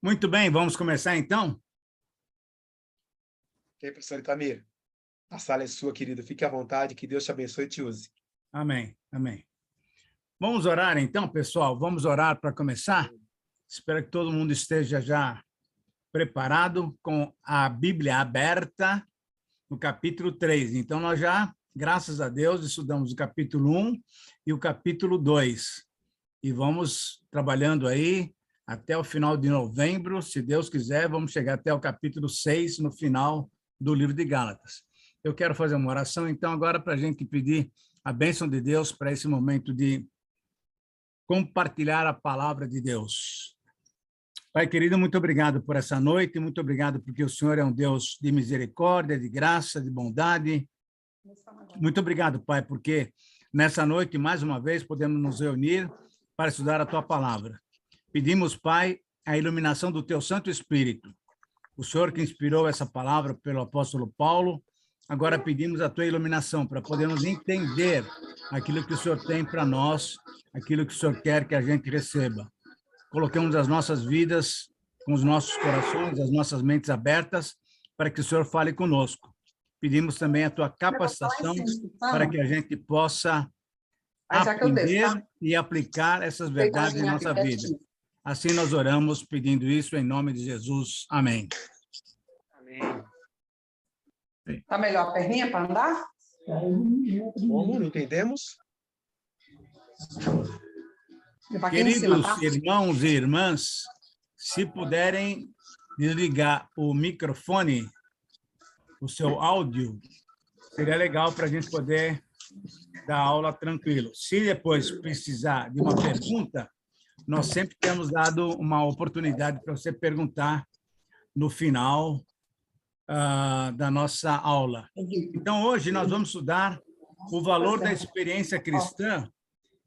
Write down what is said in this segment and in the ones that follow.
Muito bem, vamos começar então? E aí, professor Itamir, a sala é sua, querido. Fique à vontade, que Deus te abençoe e te use. Amém, amém. Vamos orar então, pessoal? Vamos orar para começar? Espero que todo mundo esteja já preparado com a Bíblia aberta no capítulo 3. Então, nós já, graças a Deus, estudamos o capítulo 1 e o capítulo 2. E vamos trabalhando aí até o final de novembro, se Deus quiser, vamos chegar até o capítulo 6, no final do livro de Gálatas. Eu quero fazer uma oração, então, agora, para a gente pedir a bênção de Deus para esse momento de compartilhar a palavra de Deus. Pai querido, muito obrigado por essa noite, muito obrigado porque o Senhor é um Deus de misericórdia, de graça, de bondade. Muito obrigado, Pai, porque nessa noite, mais uma vez, podemos nos reunir para estudar a Tua palavra. Pedimos, Pai, a iluminação do Teu Santo Espírito. O Senhor que inspirou essa palavra pelo apóstolo Paulo, agora pedimos a Tua iluminação para podermos entender aquilo que o Senhor tem para nós, aquilo que o Senhor quer que a gente receba. Coloquemos as nossas vidas com os nossos corações, as nossas mentes abertas, para que o Senhor fale conosco. Pedimos também a Tua capacitação para que a gente possa aprender e aplicar essas verdades em nossa vida. Assim nós oramos, pedindo isso em nome de Jesus. Amém. Amém. Tá melhor a perninha para andar? Como? Não entendemos? Queridos irmãos e irmãs, se puderem desligar o microfone, o seu áudio, seria legal para a gente poder dar aula tranquilo. Se depois precisar de uma pergunta, nós sempre temos dado uma oportunidade para você perguntar no final da nossa aula. Então, hoje nós vamos estudar o valor da experiência cristã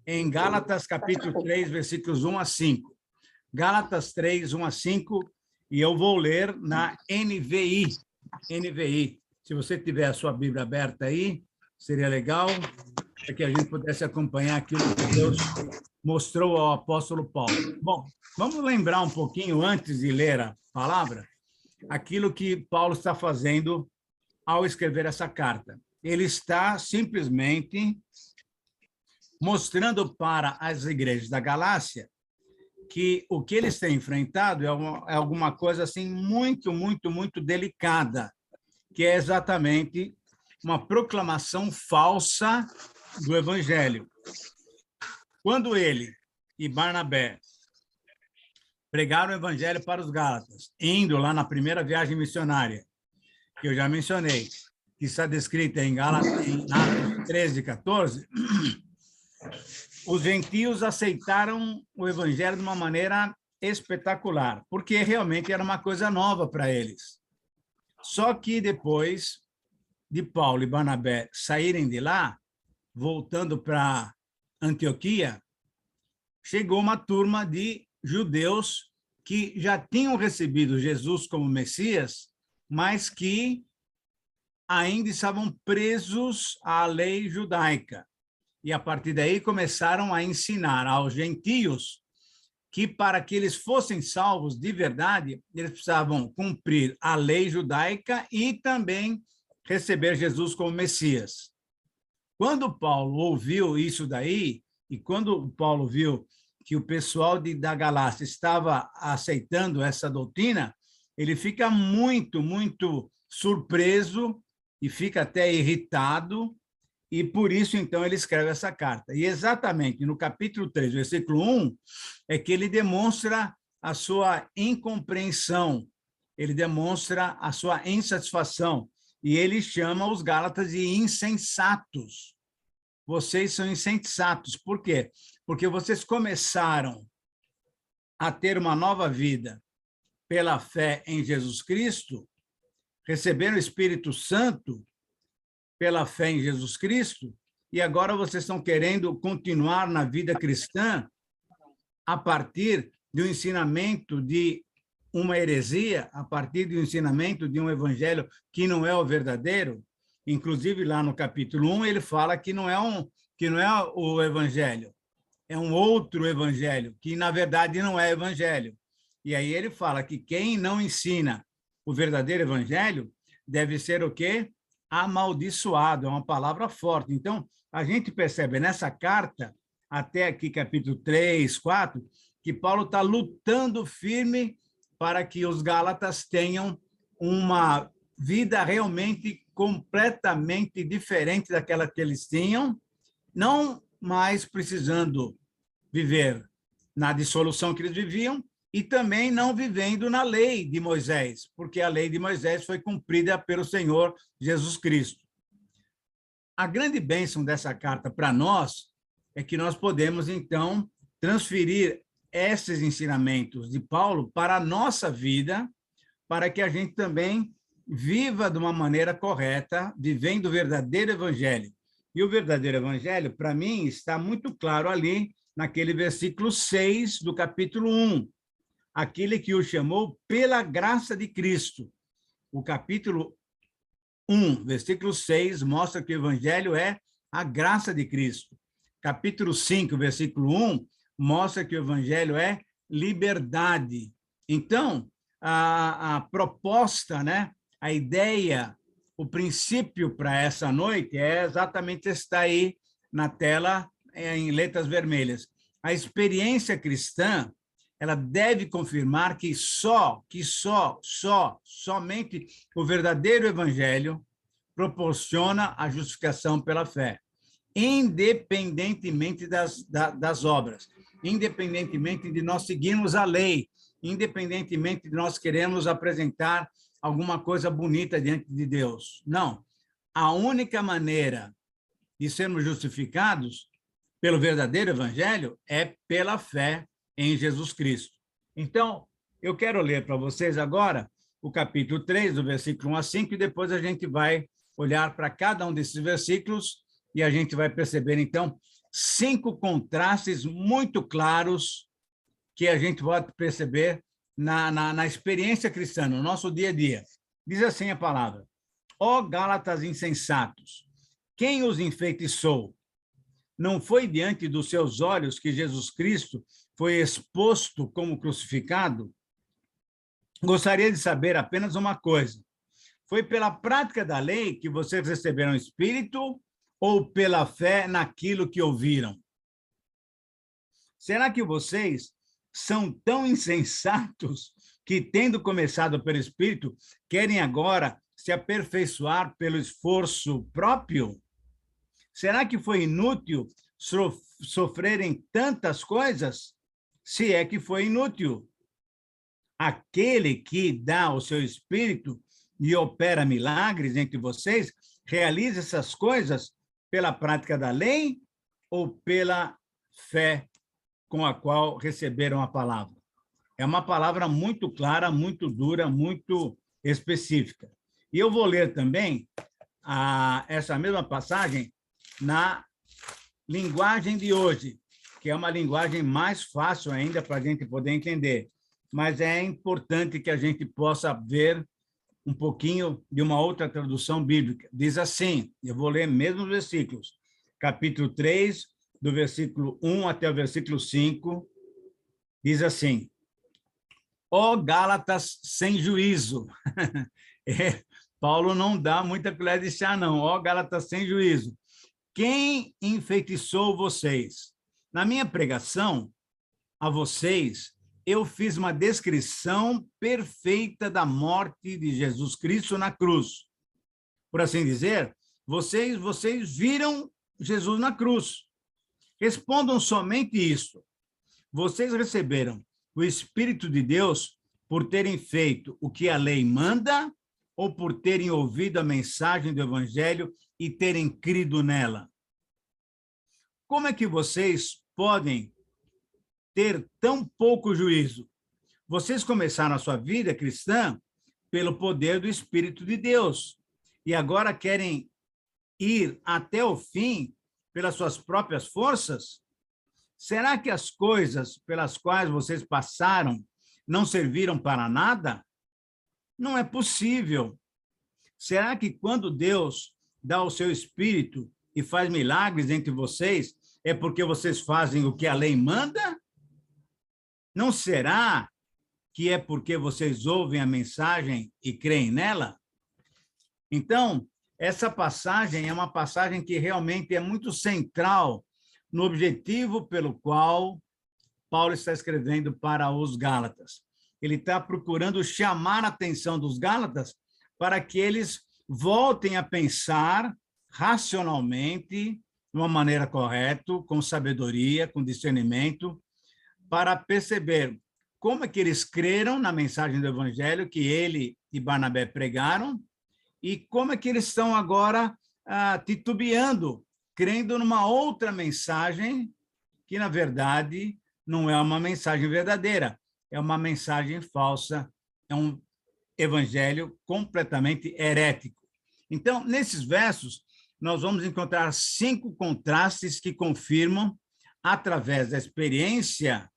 em Gálatas, capítulo 3, versículos 1 a 5. Gálatas 3, 1 a 5, e eu vou ler na NVI. NVI. Se você tiver a sua Bíblia aberta aí, seria legal, para que a gente pudesse acompanhar aquilo que Deus mostrou ao apóstolo Paulo. Bom, vamos lembrar um pouquinho, antes de ler a palavra, aquilo que Paulo está fazendo ao escrever essa carta. Ele está simplesmente mostrando para as igrejas da Galácia que o que eles têm enfrentado é alguma coisa assim muito, muito, muito delicada, que é exatamente uma proclamação falsa do Evangelho. Quando ele e Barnabé pregaram o Evangelho para os Gálatas, indo lá na primeira viagem missionária, que eu já mencionei, que está descrita em Atos 13, 14, os gentios aceitaram o Evangelho de uma maneira espetacular, porque realmente era uma coisa nova para eles. Só que depois de Paulo e Barnabé saírem de lá, voltando para Antioquia, chegou uma turma de judeus que já tinham recebido Jesus como Messias, mas que ainda estavam presos à lei judaica. E, a partir daí, começaram a ensinar aos gentios que, para que eles fossem salvos de verdade, eles precisavam cumprir a lei judaica e também receber Jesus como Messias. Quando Paulo ouviu isso daí, e quando Paulo viu que o pessoal da Galácia estava aceitando essa doutrina, ele fica muito, muito surpreso e fica até irritado, e por isso, então, ele escreve essa carta. E exatamente no capítulo 3, versículo 1, é que ele demonstra a sua incompreensão, ele demonstra a sua insatisfação, e ele chama os Gálatas de insensatos. Vocês são insensatos. Por quê? Porque vocês começaram a ter uma nova vida pela fé em Jesus Cristo, receberam o Espírito Santo pela fé em Jesus Cristo, e agora vocês estão querendo continuar na vida cristã a partir do ensinamento de uma heresia, a partir do ensinamento de um evangelho que não é o verdadeiro. Inclusive, lá no capítulo 1, ele fala que não é o evangelho, é um outro evangelho, que, na verdade, não é evangelho. E aí ele fala que quem não ensina o verdadeiro evangelho deve ser o quê? Amaldiçoado, é uma palavra forte. Então, a gente percebe nessa carta, até aqui capítulo 3, 4, que Paulo está lutando firme para que os gálatas tenham uma vida realmente completamente diferente daquela que eles tinham, não mais precisando viver na dissolução que eles viviam e também não vivendo na lei de Moisés, porque a lei de Moisés foi cumprida pelo Senhor Jesus Cristo. A grande bênção dessa carta para nós é que nós podemos, então, transferir esses ensinamentos de Paulo para a nossa vida, para que a gente também viva de uma maneira correta, vivendo o verdadeiro evangelho. E o verdadeiro evangelho, para mim, está muito claro ali, naquele versículo 6 do capítulo 1, aquele que o chamou pela graça de Cristo. O capítulo 1, versículo 6, mostra que o evangelho é a graça de Cristo. Capítulo 5, versículo 1, mostra que o evangelho é liberdade. Então, a proposta, né, a ideia, o princípio para essa noite é exatamente está aí na tela em letras vermelhas. A experiência cristã, ela deve confirmar que somente o verdadeiro evangelho proporciona a justificação pela fé, independentemente das obras, independentemente de nós seguirmos a lei, independentemente de nós queremos apresentar alguma coisa bonita diante de Deus. Não. A única maneira de sermos justificados pelo verdadeiro evangelho é pela fé em Jesus Cristo. Então, eu quero ler para vocês agora o capítulo 3, do versículo 1 a 5, e depois a gente vai olhar para cada um desses versículos e a gente vai perceber, então, 5 contrastes muito claros que a gente pode perceber na experiência cristã, no nosso dia a dia. Diz assim a palavra: ó Gálatas insensatos, quem os enfeitiçou? Não foi diante dos seus olhos que Jesus Cristo foi exposto como crucificado? Gostaria de saber apenas uma coisa: foi pela prática da lei que vocês receberam o Espírito ou pela fé naquilo que ouviram? Será que vocês são tão insensatos que, tendo começado pelo Espírito, querem agora se aperfeiçoar pelo esforço próprio? Será que foi inútil sofrerem tantas coisas? Se é que foi inútil. Aquele que dá o seu Espírito e opera milagres entre vocês, realiza essas coisas pela prática da lei ou pela fé com a qual receberam a palavra? É uma palavra muito clara, muito dura, muito específica. E eu vou ler também essa mesma passagem na linguagem de hoje, que é uma linguagem mais fácil ainda para a gente poder entender. Mas é importante que a gente possa ver um pouquinho de uma outra tradução bíblica. Diz assim, eu vou ler mesmo os versículos, capítulo 3, do versículo 1 até o versículo 5, diz assim: ó Gálatas sem juízo. Paulo não dá muita colher de chá, não. Ó Gálatas sem juízo. Quem enfeitiçou vocês? Na minha pregação a vocês, eu fiz uma descrição perfeita da morte de Jesus Cristo na cruz. Por assim dizer, vocês viram Jesus na cruz. Respondam somente isso. Vocês receberam o Espírito de Deus por terem feito o que a lei manda ou por terem ouvido a mensagem do Evangelho e terem crido nela? Como é que vocês podem ter tão pouco juízo? Vocês começaram a sua vida cristã pelo poder do Espírito de Deus e agora querem ir até o fim pelas suas próprias forças? Será que as coisas pelas quais vocês passaram não serviram para nada? Não é possível. Será que quando Deus dá o seu Espírito e faz milagres entre vocês, é porque vocês fazem o que a lei manda? Não será que é porque vocês ouvem a mensagem e creem nela? Então, essa passagem é uma passagem que realmente é muito central no objetivo pelo qual Paulo está escrevendo para os Gálatas. Ele está procurando chamar a atenção dos Gálatas para que eles voltem a pensar racionalmente, de uma maneira correta, com sabedoria, com discernimento, para perceber como é que eles creram na mensagem do Evangelho que ele e Barnabé pregaram e como é que eles estão agora titubeando, crendo numa outra mensagem que, na verdade, não é uma mensagem verdadeira, é uma mensagem falsa, é um evangelho completamente herético. Então, nesses versos, nós vamos encontrar 5 contrastes que confirmam, através da experiência,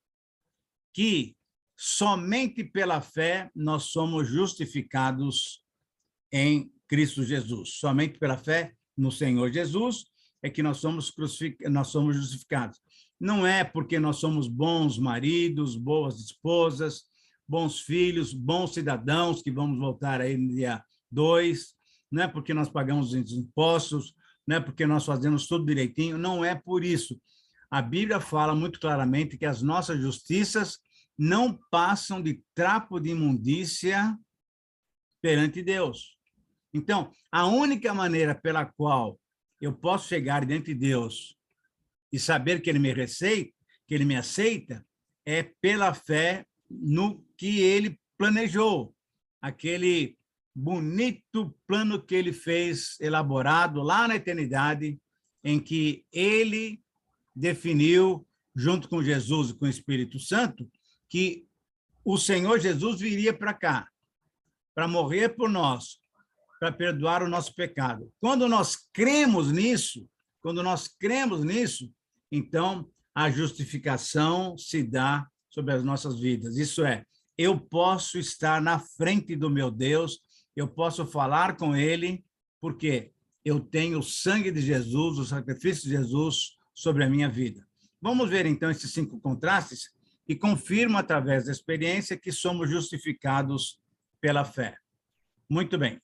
que somente pela fé nós somos justificados em Cristo Jesus. Somente pela fé no Senhor Jesus é que nós somos justificados. Não é porque nós somos bons maridos, boas esposas, bons filhos, bons cidadãos, que vamos voltar aí no dia 2, não é porque nós pagamos os impostos, não é porque nós fazemos tudo direitinho, não é por isso. A Bíblia fala muito claramente que as nossas justiças não passam de trapo de imundícia perante Deus. Então, a única maneira pela qual eu posso chegar diante de Deus e saber que Ele me receita, que Ele me aceita, é pela fé no que Ele planejou, aquele bonito plano que Ele fez, elaborado lá na eternidade, em que Ele definiu, junto com Jesus e com o Espírito Santo, que o Senhor Jesus viria para cá, para morrer por nós, para perdoar o nosso pecado. Quando nós cremos nisso, então a justificação se dá sobre as nossas vidas. Isso é, eu posso estar na frente do meu Deus, eu posso falar com Ele, porque eu tenho o sangue de Jesus, o sacrifício de Jesus sobre a minha vida. Vamos ver, então, esses 5 contrastes que confirmam, através da experiência, que somos justificados pela fé. Muito bem.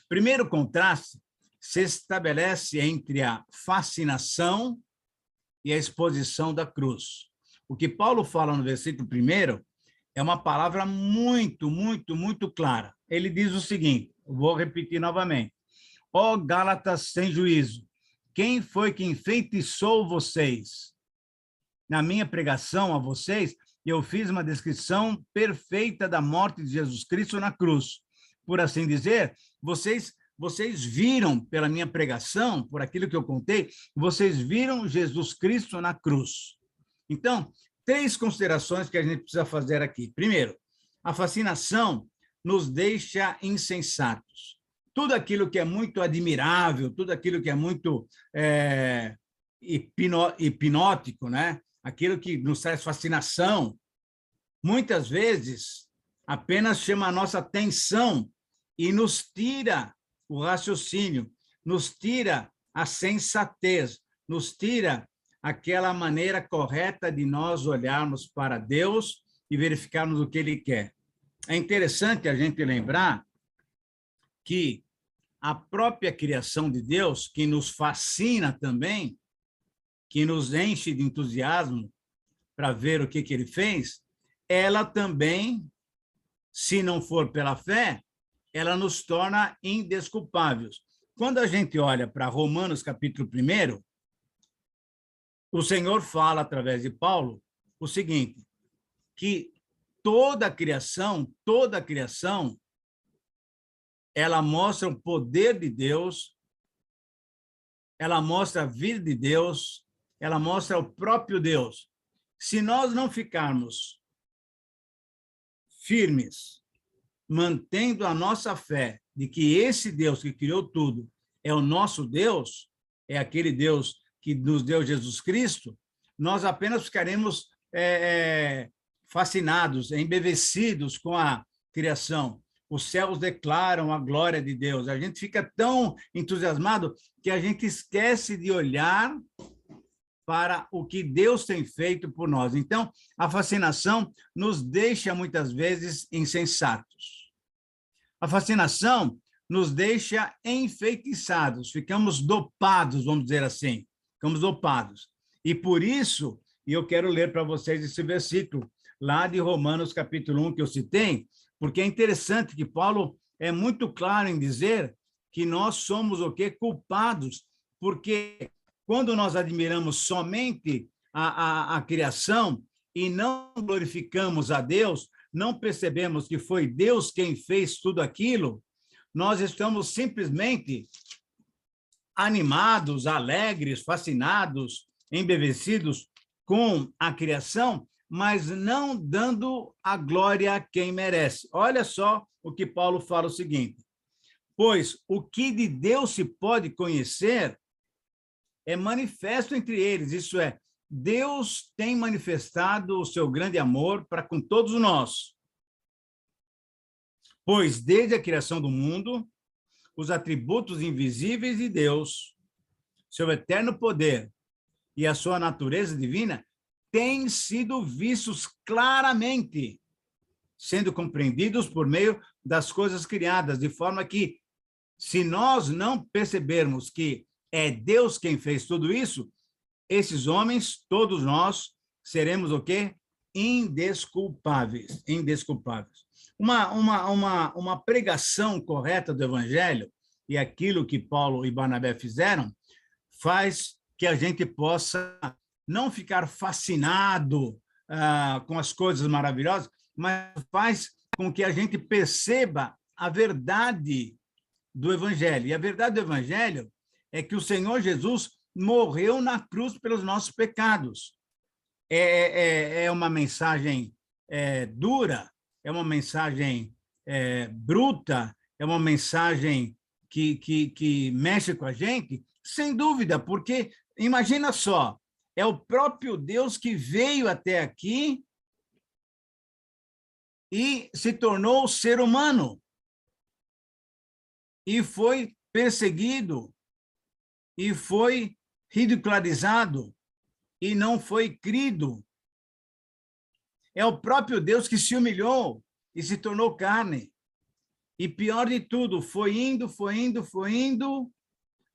Primeiro contraste se estabelece entre a fascinação e a exposição da cruz. O que Paulo fala no versículo 1 é uma palavra muito, muito, muito clara. Ele diz o seguinte, vou repetir novamente. Ó Gálatas sem juízo, quem foi que enfeitiçou vocês? Na minha pregação a vocês, eu fiz uma descrição perfeita da morte de Jesus Cristo na cruz. Por assim dizer, vocês viram pela minha pregação, por aquilo que eu contei, vocês viram Jesus Cristo na cruz. Então, 3 considerações que a gente precisa fazer aqui. Primeiro, a fascinação nos deixa insensatos. Tudo aquilo que é muito admirável, tudo aquilo que é muito hipnótico, né? Aquilo que nos traz fascinação, muitas vezes apenas chama a nossa atenção e nos tira o raciocínio, nos tira a sensatez, nos tira aquela maneira correta de nós olharmos para Deus e verificarmos o que Ele quer. É interessante a gente lembrar que a própria criação de Deus, que nos fascina também, que nos enche de entusiasmo para ver o que Ele fez, ela também, se não for pela fé, ela nos torna indesculpáveis. Quando a gente olha para Romanos, capítulo 1, o Senhor fala, através de Paulo, o seguinte, que toda a criação, ela mostra o poder de Deus, ela mostra a vida de Deus, ela mostra o próprio Deus. Se nós não ficarmos firmes, mantendo a nossa fé de que esse Deus que criou tudo é o nosso Deus, é aquele Deus que nos deu Jesus Cristo, nós apenas ficaremos fascinados, embevecidos com a criação. Os céus declaram a glória de Deus. A gente fica tão entusiasmado que a gente esquece de olhar para o que Deus tem feito por nós. Então, a fascinação nos deixa, muitas vezes, insensatos. A fascinação nos deixa enfeitiçados, ficamos dopados, vamos dizer assim, ficamos dopados. E por isso, e eu quero ler para vocês esse versículo, lá de Romanos, capítulo 1, que eu citei, porque é interessante que Paulo é muito claro em dizer que nós somos o quê? Culpados, porque quando nós admiramos somente a criação e não glorificamos a Deus, não percebemos que foi Deus quem fez tudo aquilo, nós estamos simplesmente animados, alegres, fascinados, embevecidos com a criação, mas não dando a glória a quem merece. Olha só o que Paulo fala o seguinte: pois o que de Deus se pode conhecer é manifesto entre eles, isso é, Deus tem manifestado o seu grande amor para com todos nós. Pois desde a criação do mundo, os atributos invisíveis de Deus, seu eterno poder e a sua natureza divina têm sido vistos claramente, sendo compreendidos por meio das coisas criadas, de forma que, se nós não percebermos que é Deus quem fez tudo isso, esses homens, todos nós, seremos o quê? Indesculpáveis. Indesculpáveis. Uma pregação correta do Evangelho, e aquilo que Paulo e Barnabé fizeram, faz que a gente possa não ficar fascinado com as coisas maravilhosas, mas faz com que a gente perceba a verdade do Evangelho. E a verdade do Evangelho é que o Senhor Jesus morreu na cruz pelos nossos pecados. É uma mensagem dura, é uma mensagem bruta, é uma mensagem que mexe com a gente, sem dúvida, porque, imagina só, é o próprio Deus que veio até aqui e se tornou ser humano, e foi perseguido, e foi ridicularizado, e não foi crido. É o próprio Deus que se humilhou e se tornou carne. E pior de tudo, foi indo,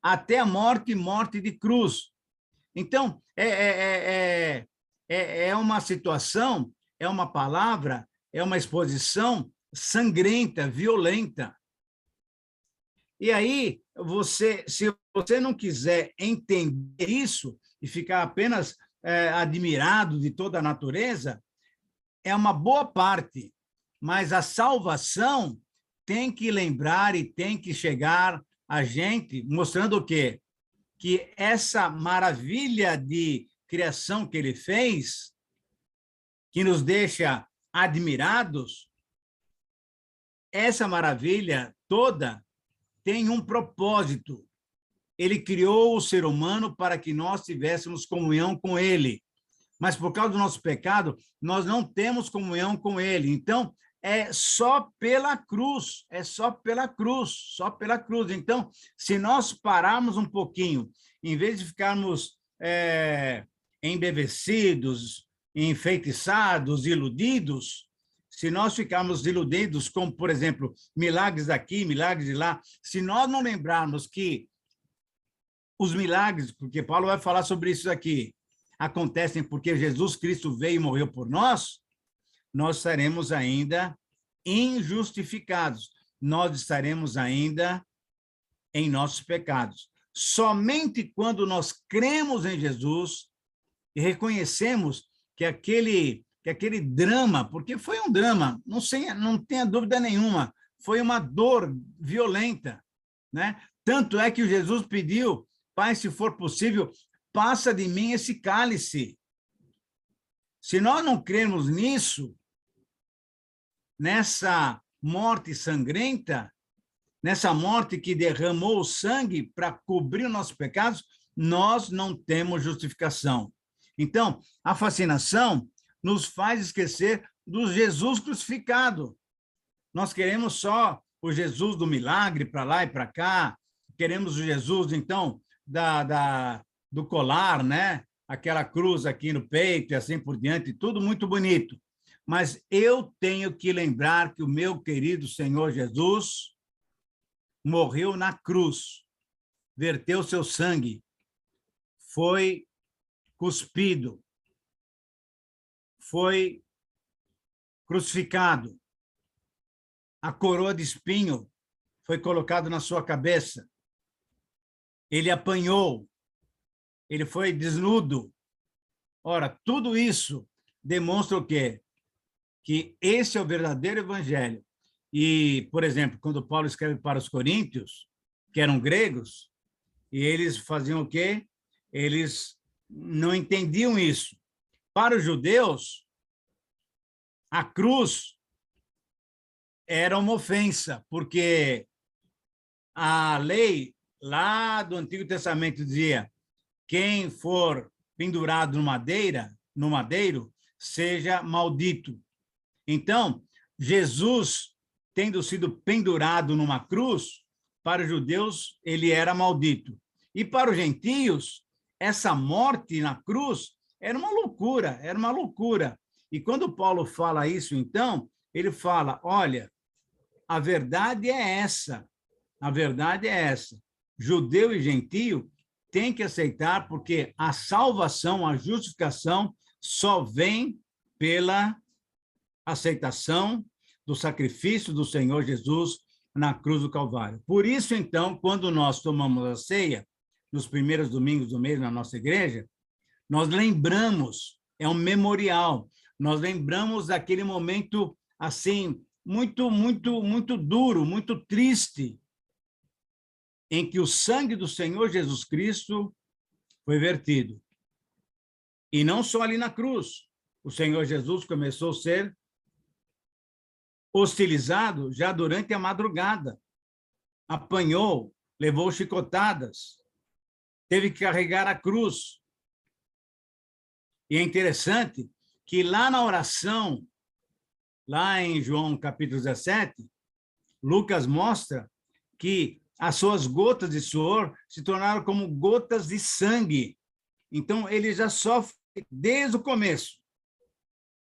até a morte de cruz. Então, é uma situação, é uma palavra, é uma exposição sangrenta, violenta. E aí, se você não quiser entender isso e ficar apenas admirado de toda a natureza, é uma boa parte, mas a salvação tem que lembrar e tem que chegar a gente, mostrando o quê? Que essa maravilha de criação que ele fez, que nos deixa admirados, essa maravilha toda tem um propósito. Ele criou o ser humano para que nós tivéssemos comunhão com ele. Mas por causa do nosso pecado, nós não temos comunhão com ele. Então, é só pela cruz, só pela cruz. Então, se nós pararmos um pouquinho, em vez de ficarmos embevecidos, enfeitiçados, iludidos, se nós ficarmos iludidos, como, por exemplo, milagres daqui, milagres de lá, se nós não lembrarmos que os milagres, porque Paulo vai falar sobre isso aqui, acontecem porque Jesus Cristo veio e morreu por nós, nós estaremos ainda injustificados, nós estaremos ainda em nossos pecados. Somente quando nós cremos em Jesus e reconhecemos que aquele drama, porque foi um drama, não tenha dúvida nenhuma, foi uma dor violenta, né? Tanto é que Jesus pediu: Pai, se for possível, passa de mim esse cálice. Se nós não cremos nisso, nessa morte sangrenta, nessa morte que derramou o sangue para cobrir os nossos pecados, nós não temos justificação. Então, a fascinação nos faz esquecer do Jesus crucificado. Nós queremos só o Jesus do milagre para lá e para cá, queremos o Jesus, então, do colar, né? aquela cruz aqui no peito e assim por diante, tudo muito bonito. Mas eu tenho que lembrar que o meu querido Senhor Jesus morreu na cruz, verteu seu sangue, foi cuspido, foi crucificado, a coroa de espinho foi colocada na sua cabeça, ele apanhou, ele foi desnudo. Ora, tudo isso demonstra o quê? Que esse é o verdadeiro evangelho. E, por exemplo, quando Paulo escreve para os coríntios, que eram gregos, e eles faziam o quê? Eles não entendiam isso. Para os judeus, a cruz era uma ofensa, porque a lei lá do Antigo Testamento dizia: quem for pendurado no madeiro, seja maldito. Então, Jesus, tendo sido pendurado numa cruz, para os judeus, ele era maldito. E para os gentios, essa morte na cruz era uma loucura, era uma loucura. E quando Paulo fala isso, então, ele fala, olha, a verdade é essa, a verdade é essa. Judeu e gentio têm que aceitar, porque a salvação, a justificação, só vem pela aceitação do sacrifício do Senhor Jesus na cruz do Calvário. Por isso, então, quando nós tomamos a ceia, nos primeiros domingos do mês na nossa igreja, nós lembramos, é um memorial, nós lembramos daquele momento, assim, muito, muito, muito duro, muito triste, em que o sangue do Senhor Jesus Cristo foi vertido. E não só ali na cruz. O Senhor Jesus começou a ser hostilizado já durante a madrugada. Apanhou, levou chicotadas, teve que carregar a cruz. E é interessante que lá na oração, lá em João capítulo 17, Lucas mostra que as suas gotas de suor se tornaram como gotas de sangue. Então, ele já sofre desde o começo,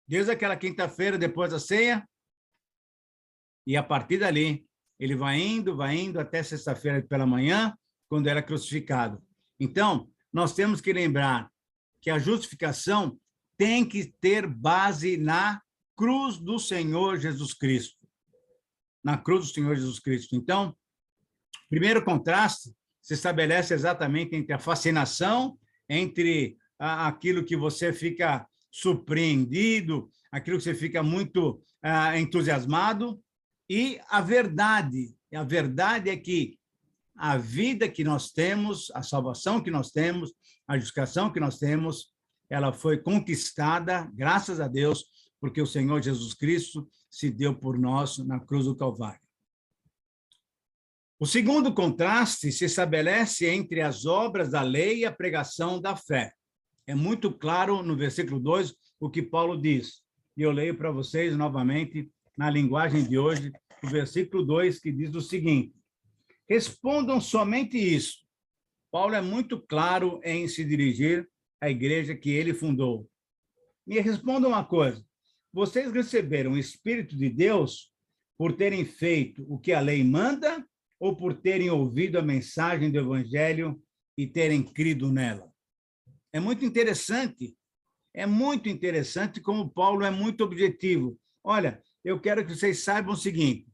desde aquela quinta-feira depois da ceia, e a partir dali, ele vai indo até sexta-feira pela manhã, quando era crucificado. Então, nós temos que lembrar que a justificação tem que ter base na cruz do Senhor Jesus Cristo. Na cruz do Senhor Jesus Cristo. Então, o primeiro contraste se estabelece exatamente entre a fascinação, entre aquilo que você fica surpreendido, aquilo que você fica muito entusiasmado, e a verdade. E a verdade é que a vida que nós temos, a salvação que nós temos, a justificação que nós temos, ela foi conquistada, graças a Deus, porque o Senhor Jesus Cristo se deu por nós na cruz do Calvário. O segundo contraste se estabelece entre as obras da lei e a pregação da fé. É muito claro no versículo 2 o que Paulo diz. E eu leio para vocês novamente, na linguagem de hoje, o versículo 2, que diz o seguinte: respondam somente isso. Paulo é muito claro em se dirigir à igreja que ele fundou. Me respondam uma coisa: vocês receberam o Espírito de Deus por terem feito o que a lei manda ou por terem ouvido a mensagem do Evangelho e terem crido nela? É muito interessante como Paulo é muito objetivo. Olha, eu quero que vocês saibam o seguinte,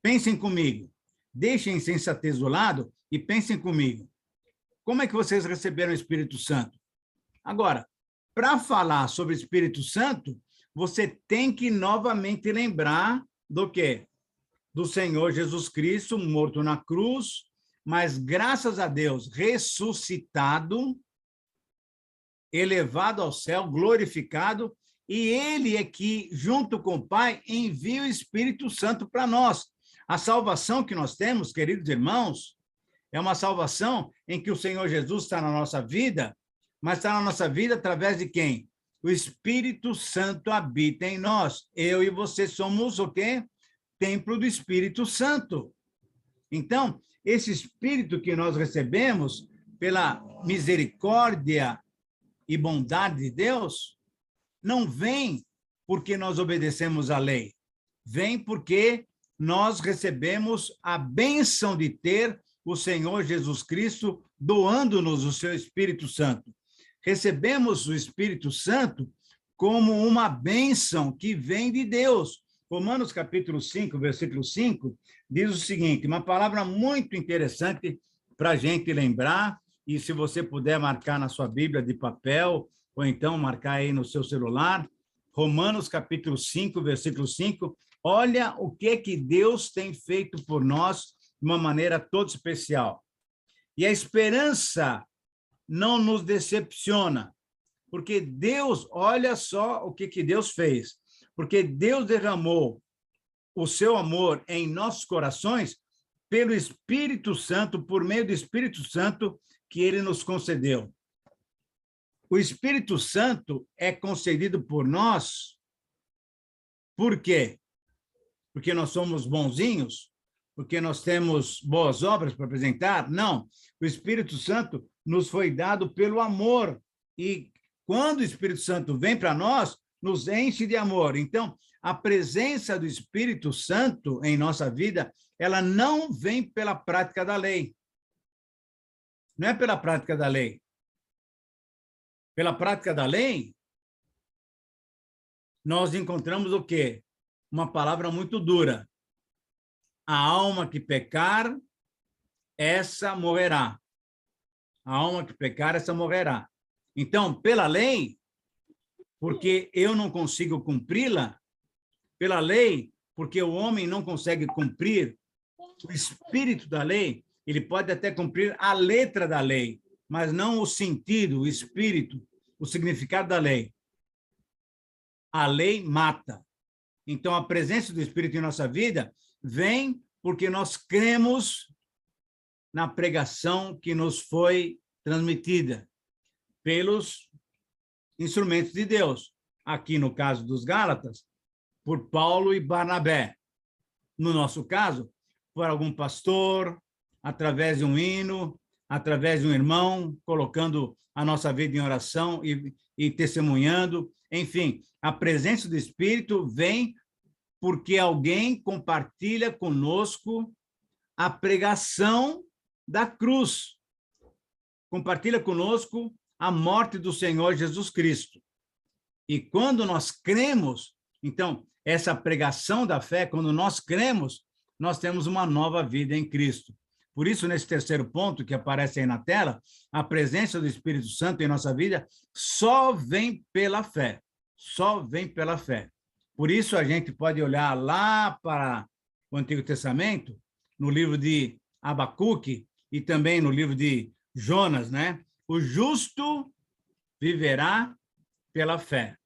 pensem comigo, deixem a insensatez do lado e pensem comigo. Como é que vocês receberam o Espírito Santo? Agora, para falar sobre o Espírito Santo, você tem que novamente lembrar do quê? Do Senhor Jesus Cristo, morto na cruz, mas, graças a Deus, ressuscitado, elevado ao céu, glorificado, e ele é que, junto com o Pai, envia o Espírito Santo para nós. A salvação que nós temos, queridos irmãos, é uma salvação em que o Senhor Jesus está na nossa vida, mas está na nossa vida através de quem? O Espírito Santo habita em nós. Eu e você somos o quê? Templo do Espírito Santo. Então, esse Espírito que nós recebemos pela misericórdia e bondade de Deus não vem porque nós obedecemos à lei, vem porque nós recebemos a bênção de ter o Senhor Jesus Cristo doando-nos o seu Espírito Santo. Recebemos o Espírito Santo como uma bênção que vem de Deus. Romanos capítulo 5, versículo 5, diz o seguinte, uma palavra muito interessante para a gente lembrar, e se você puder marcar na sua Bíblia de papel, ou então marcar aí no seu celular, Romanos capítulo 5, versículo 5, olha o que Deus tem feito por nós de uma maneira toda especial. E a esperança não nos decepciona, porque Deus, olha só o que Deus fez, porque Deus derramou o seu amor em nossos corações pelo Espírito Santo, por meio do Espírito Santo que ele nos concedeu. O Espírito Santo é concedido por nós, por quê? Porque nós somos bonzinhos? Porque nós temos boas obras para apresentar? Não. O Espírito Santo nos foi dado pelo amor. E quando o Espírito Santo vem para nós, nos enche de amor. Então, a presença do Espírito Santo em nossa vida, ela não vem pela prática da lei. Não é pela prática da lei. Pela prática da lei, nós encontramos o quê? Uma palavra muito dura. A alma que pecar, essa morrerá. A alma que pecar, essa morrerá. Então, pela lei, porque eu não consigo cumpri-la, pela lei, porque o homem não consegue cumprir o espírito da lei, ele pode até cumprir a letra da lei, mas não o sentido, o espírito, o significado da lei. A lei mata. Então, a presença do Espírito em nossa vida vem porque nós cremos na pregação que nos foi transmitida pelos instrumentos de Deus. Aqui, no caso dos Gálatas, por Paulo e Barnabé. No nosso caso, por algum pastor, através de um hino, através de um irmão, colocando a nossa vida em oração e testemunhando. Enfim, a presença do Espírito vem porque alguém compartilha conosco a pregação da cruz. Compartilha conosco a morte do Senhor Jesus Cristo. E quando nós cremos, então, essa pregação da fé, quando nós cremos, nós temos uma nova vida em Cristo. Por isso, nesse terceiro ponto que aparece aí na tela, a presença do Espírito Santo em nossa vida só vem pela fé. Só vem pela fé. Por isso, a gente pode olhar lá para o Antigo Testamento, no livro de Abacuque e também no livro de Jonas, né? O justo viverá pela fé.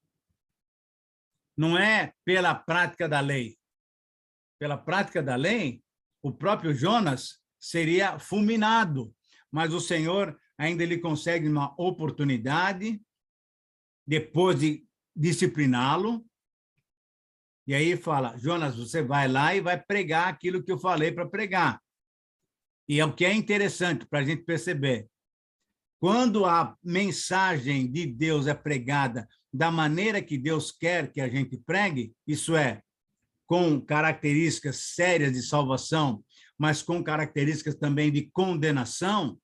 Não é pela prática da lei. Pela prática da lei, o próprio Jonas seria fulminado, mas o Senhor ainda lhe concede uma oportunidade, depois de discipliná-lo, e aí fala, Jonas, você vai lá e vai pregar aquilo que eu falei para pregar. E é o que é interessante para a gente perceber. Quando a mensagem de Deus é pregada da maneira que Deus quer que a gente pregue, isso é, com características sérias de salvação, mas com características também de condenação,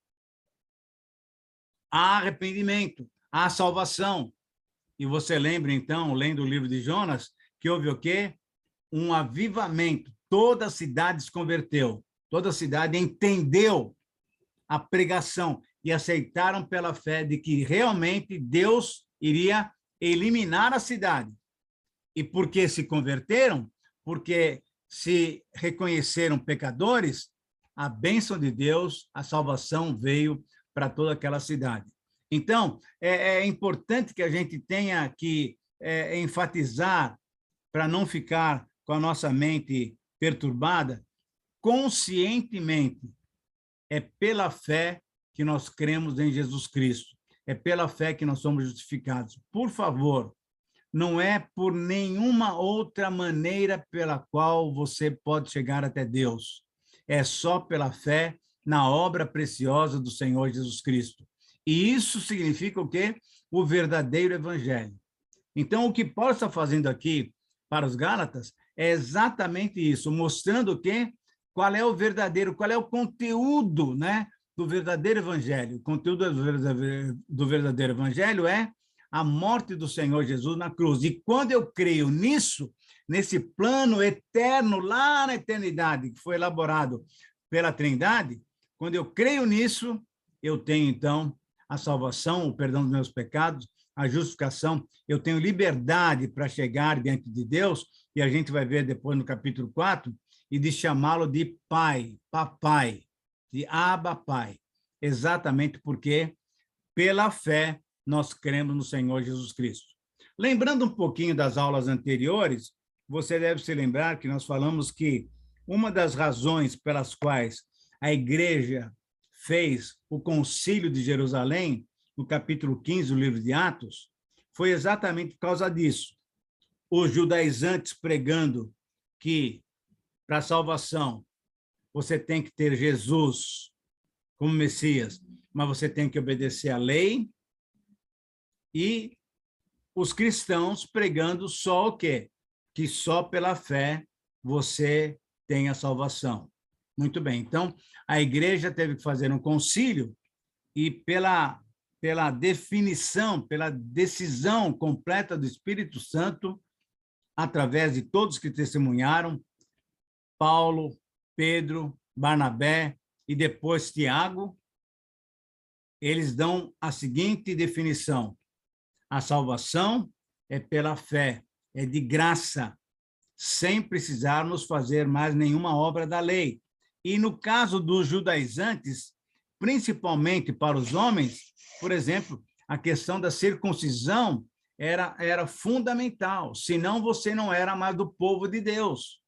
há arrependimento, há salvação. E você lembra, então, lendo o livro de Jonas, que houve o quê? Um avivamento. Toda a cidade se converteu, toda a cidade entendeu a pregação e aceitaram pela fé de que realmente Deus iria eliminar a cidade. E por que se converteram? Porque se reconheceram pecadores, a bênção de Deus, a salvação veio para toda aquela cidade. Então, é importante que a gente tenha que enfatizar, para não ficar com a nossa mente perturbada, conscientemente, é pela fé que nós cremos em Jesus Cristo. É pela fé que nós somos justificados. Por favor, não é por nenhuma outra maneira pela qual você pode chegar até Deus. É só pela fé na obra preciosa do Senhor Jesus Cristo. E isso significa o quê? o verdadeiro evangelho. Então, o que Paulo está fazendo aqui para os Gálatas é exatamente isso, mostrando qual é o verdadeiro, qual é o conteúdo, né, do verdadeiro evangelho. O conteúdo do verdadeiro evangelho é a morte do Senhor Jesus na cruz. E quando eu creio nisso, nesse plano eterno, lá na eternidade, que foi elaborado pela Trindade, quando eu creio nisso, eu tenho, então, a salvação, o perdão dos meus pecados, a justificação, eu tenho liberdade para chegar diante de Deus, e a gente vai ver depois no capítulo 4, e de chamá-lo de Pai, Papai, de Abba Pai, exatamente porque, pela fé, nós cremos no Senhor Jesus Cristo. Lembrando um pouquinho das aulas anteriores, você deve se lembrar que nós falamos que uma das razões pelas quais a igreja fez o Concílio de Jerusalém, no capítulo 15 do livro de Atos, foi exatamente por causa disso. Os judaizantes pregando que, para a salvação, você tem que ter Jesus como Messias, mas você tem que obedecer à lei, e os cristãos pregando só o quê? Que só pela fé você tem a salvação. Muito bem, então, a igreja teve que fazer um concílio e pela definição, pela decisão completa do Espírito Santo, através de todos que testemunharam, Paulo, Pedro, Barnabé e depois Tiago, eles dão a seguinte definição: a salvação é pela fé, é de graça, sem precisarmos fazer mais nenhuma obra da lei. E no caso dos judaizantes, principalmente para os homens, por exemplo, a questão da circuncisão era fundamental, senão você não era mais do povo de Deus.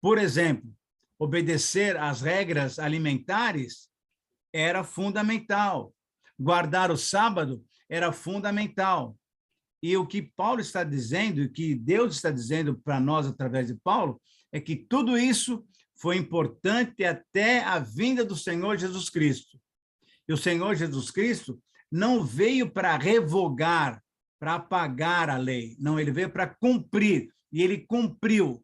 Por exemplo, obedecer às regras alimentares era fundamental. Guardar o sábado era fundamental. E o que Paulo está dizendo, e que Deus está dizendo para nós através de Paulo, é que tudo isso foi importante até a vinda do Senhor Jesus Cristo. E o Senhor Jesus Cristo não veio para revogar, para apagar a lei. Não, ele veio para cumprir. E ele cumpriu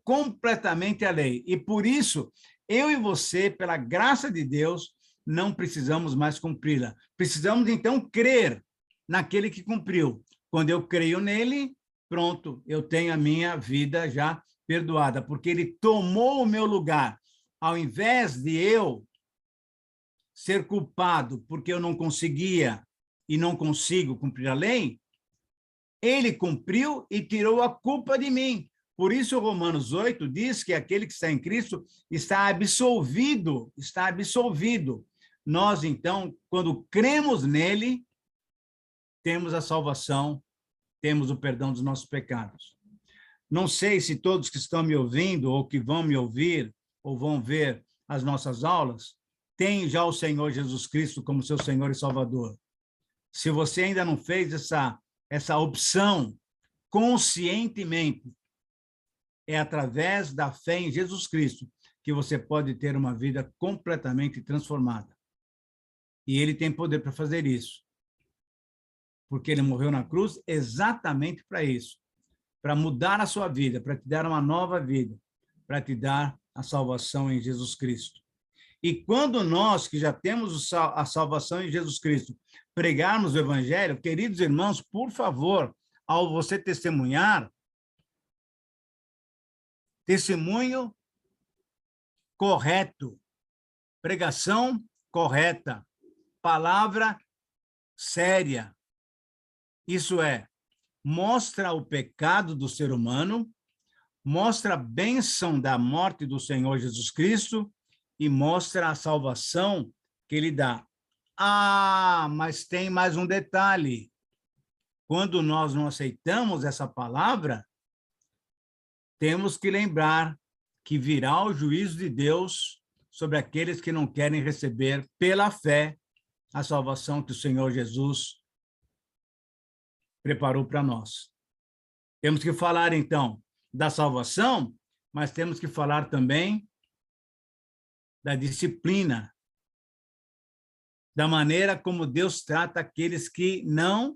completamente a lei. E por isso, eu e você, pela graça de Deus, não precisamos mais cumpri-la. Precisamos, então, crer naquele que cumpriu. Quando eu creio nele, pronto, eu tenho a minha vida já perdoada, porque ele tomou o meu lugar. Ao invés de eu ser culpado porque eu não conseguia e não consigo cumprir a lei, ele cumpriu e tirou a culpa de mim. Por isso, Romanos 8 diz que aquele que está em Cristo está absolvido, está absolvido. Nós, então, quando cremos nele, temos a salvação, temos o perdão dos nossos pecados. Não sei se todos que estão me ouvindo, ou que vão me ouvir, ou vão ver as nossas aulas, têm já o Senhor Jesus Cristo como seu Senhor e Salvador. Se você ainda não fez essa opção conscientemente, é através da fé em Jesus Cristo que você pode ter uma vida completamente transformada. E ele tem poder para fazer isso. Porque ele morreu na cruz exatamente para isso, para mudar a sua vida, para te dar uma nova vida, para te dar a salvação em Jesus Cristo. E quando nós, que já temos a salvação em Jesus Cristo, pregarmos o evangelho, queridos irmãos, por favor, ao você testemunhar, testemunho correto, pregação correta, palavra séria. Isso é, mostra o pecado do ser humano, mostra a bênção da morte do Senhor Jesus Cristo e mostra a salvação que ele dá. Ah, mas tem mais um detalhe. Quando nós não aceitamos essa palavra, temos que lembrar que virá o juízo de Deus sobre aqueles que não querem receber pela fé a salvação que o Senhor Jesus preparou para nós. Temos que falar, então, da salvação, mas temos que falar também da disciplina da maneira como Deus trata aqueles que não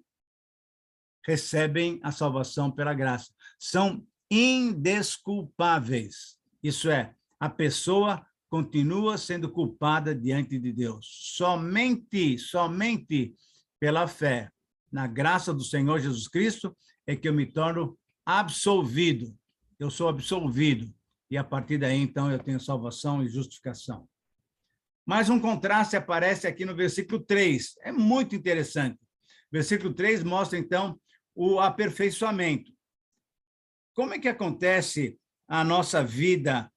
recebem a salvação pela graça. São indesculpáveis. Isso é, a pessoa continua sendo culpada diante de Deus. Somente pela fé na graça do Senhor Jesus Cristo é que eu me torno absolvido. Eu sou absolvido. E a partir daí, então, eu tenho salvação e justificação. Mais um contraste aparece aqui no versículo 3. É muito interessante. Versículo 3 mostra, então, o aperfeiçoamento. Como é que acontece a nossa vida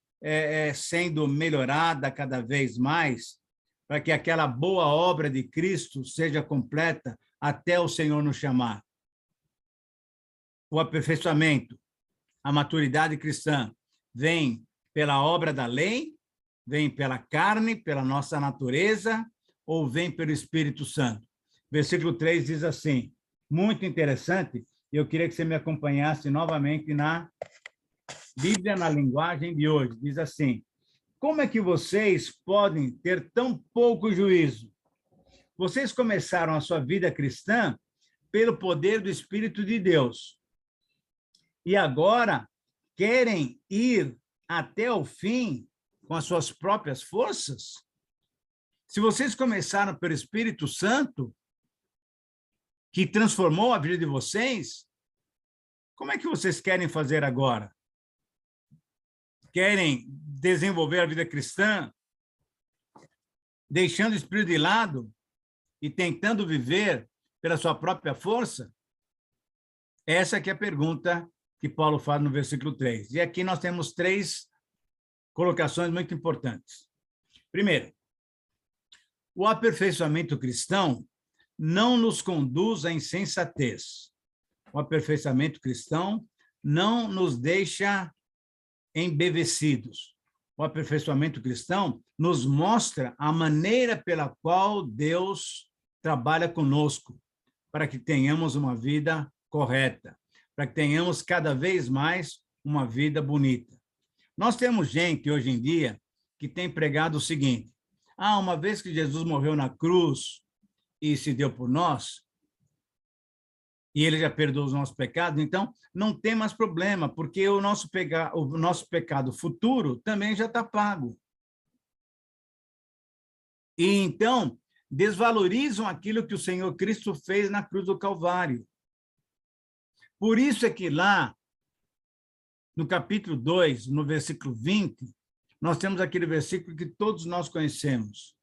sendo melhorada cada vez mais, para que aquela boa obra de Cristo seja completa até o Senhor nos chamar? O aperfeiçoamento, a maturidade cristã, vem pela obra da lei, vem pela carne, pela nossa natureza, ou vem pelo Espírito Santo? Versículo 3 diz assim, muito interessante, eu queria que você me acompanhasse novamente na Bíblia, na linguagem de hoje. Diz assim, como é que vocês podem ter tão pouco juízo? Vocês começaram a sua vida cristã pelo poder do Espírito de Deus. E agora querem ir até o fim com as suas próprias forças? Se vocês começaram pelo Espírito Santo, que transformou a vida de vocês, como é que vocês querem fazer agora? Querem desenvolver a vida cristã, deixando o Espírito de lado e tentando viver pela sua própria força? Essa que é a pergunta que Paulo faz no versículo 3. E aqui nós temos 3 colocações muito importantes. Primeiro, o aperfeiçoamento cristão não nos conduz à insensatez. O aperfeiçoamento cristão não nos deixa embevecidos. O aperfeiçoamento cristão nos mostra a maneira pela qual Deus trabalha conosco, para que tenhamos uma vida correta, para que tenhamos cada vez mais uma vida bonita. Nós temos gente hoje em dia que tem pregado o seguinte: uma vez que Jesus morreu na cruz e se deu por nós, e ele já perdoou os nossos pecados, então não tem mais problema, porque o nosso pecado futuro também já está pago. E então desvalorizam aquilo que o Senhor Cristo fez na cruz do Calvário. Por isso é que lá, no capítulo 2, no versículo 20, nós temos aquele versículo que todos nós conhecemos.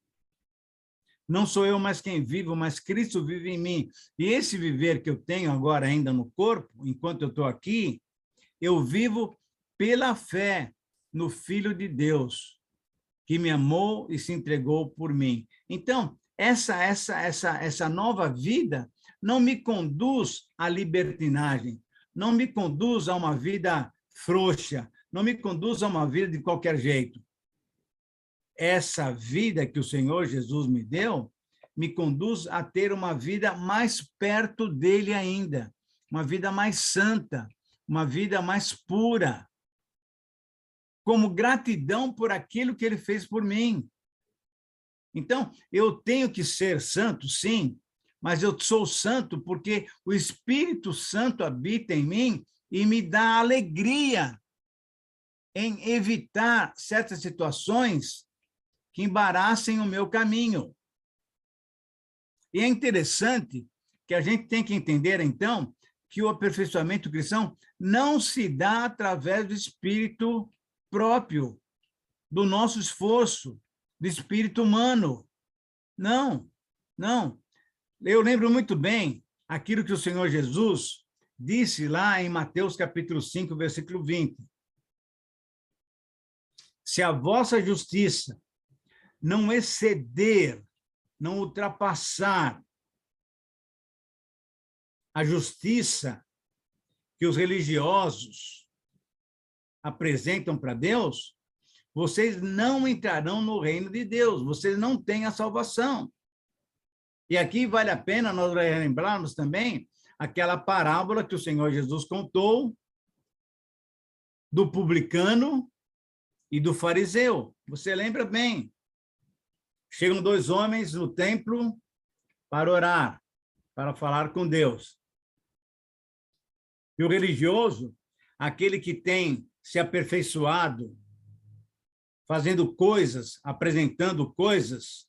Não sou eu mais quem vivo, mas Cristo vive em mim. E esse viver que eu tenho agora ainda no corpo, enquanto eu estou aqui, eu vivo pela fé no Filho de Deus, que me amou e se entregou por mim. Então, essa nova vida não me conduz à libertinagem, não me conduz a uma vida frouxa, não me conduz a uma vida de qualquer jeito. Essa vida que o Senhor Jesus me deu, me conduz a ter uma vida mais perto dele ainda, uma vida mais santa, uma vida mais pura, como gratidão por aquilo que ele fez por mim. Então, eu tenho que ser santo, sim, mas eu sou santo porque o Espírito Santo habita em mim e me dá alegria em evitar certas situações que embaraçem o meu caminho. E é interessante que a gente tem que entender, então, que o aperfeiçoamento cristão não se dá através do espírito próprio, do nosso esforço, do espírito humano. Não, não. Eu lembro muito bem aquilo que o Senhor Jesus disse lá em Mateus capítulo 5, versículo 20. Se a vossa justiça não exceder, não ultrapassar a justiça que os religiosos apresentam para Deus, vocês não entrarão no reino de Deus, vocês não têm a salvação. E aqui vale a pena nós lembrarmos também aquela parábola que o Senhor Jesus contou do publicano e do fariseu. Você lembra bem? Chegam dois homens no templo para orar, para falar com Deus. E o religioso, aquele que tem se aperfeiçoado, fazendo coisas, apresentando coisas,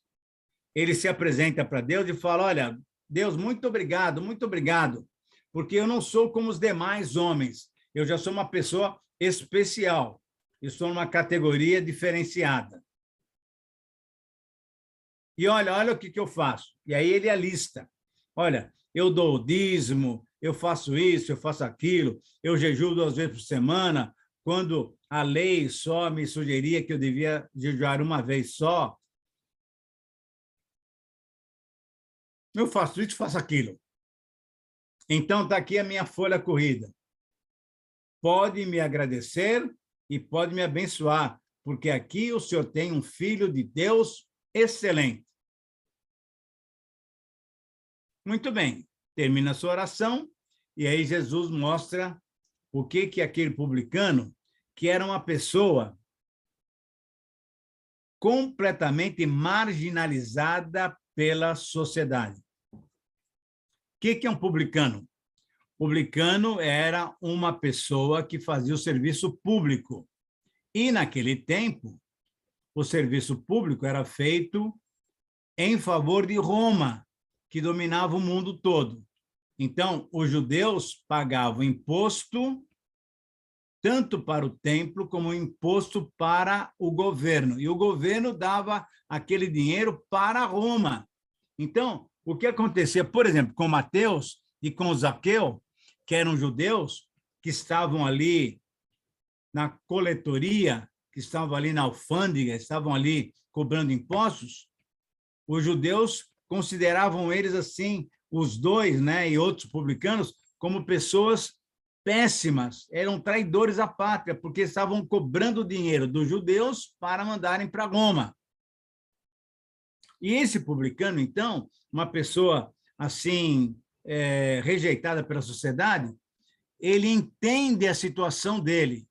ele se apresenta para Deus e fala, olha, Deus, muito obrigado, porque eu não sou como os demais homens, eu já sou uma pessoa especial, eu sou numa categoria diferenciada. E olha o que eu faço. E aí ele alista. Olha, eu dou o dízimo, eu faço isso, eu faço aquilo, eu jejuo 2 vezes por semana, quando a lei só me sugeria que eu devia jejuar uma vez só. Eu faço isso, faço aquilo. Então, está aqui a minha folha corrida. Pode me agradecer e pode me abençoar, porque aqui o senhor tem um filho de Deus excelente. Muito bem, termina a sua oração, e aí Jesus mostra o que aquele publicano, que era uma pessoa completamente marginalizada pela sociedade. O que é um publicano? Publicano era uma pessoa que fazia o serviço público. E, naquele tempo, o serviço público era feito em favor de Roma, que dominava o mundo todo. Então, os judeus pagavam imposto tanto para o templo como imposto para o governo. E o governo dava aquele dinheiro para Roma. Então, o que acontecia, por exemplo, com Mateus e com Zaqueu, que eram judeus, que estavam ali na coletoria, que estavam ali na alfândega, estavam ali cobrando impostos, os judeus consideravam eles assim, os dois, né, e outros publicanos, como pessoas péssimas, eram traidores à pátria, porque estavam cobrando dinheiro dos judeus para mandarem para Roma. E esse publicano, então, uma pessoa assim, rejeitada pela sociedade, ele entende a situação dele,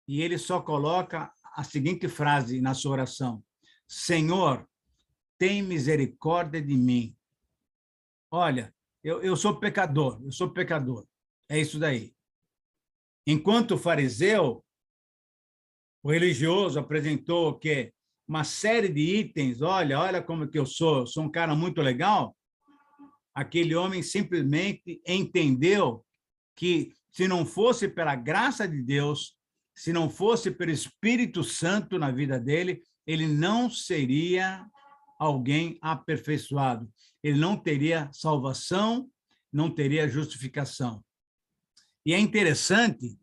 e ele só coloca a seguinte frase na sua oração: Senhor, tem misericórdia de mim. Olha, eu sou pecador, é isso daí. Enquanto o fariseu, o religioso, apresentou o quê? Uma série de itens, olha como que eu sou um cara muito legal, aquele homem simplesmente entendeu que, se não fosse pela graça de Deus, se não fosse pelo Espírito Santo na vida dele, ele não seria alguém aperfeiçoado. Ele não teria salvação, não teria justificação. E é interessante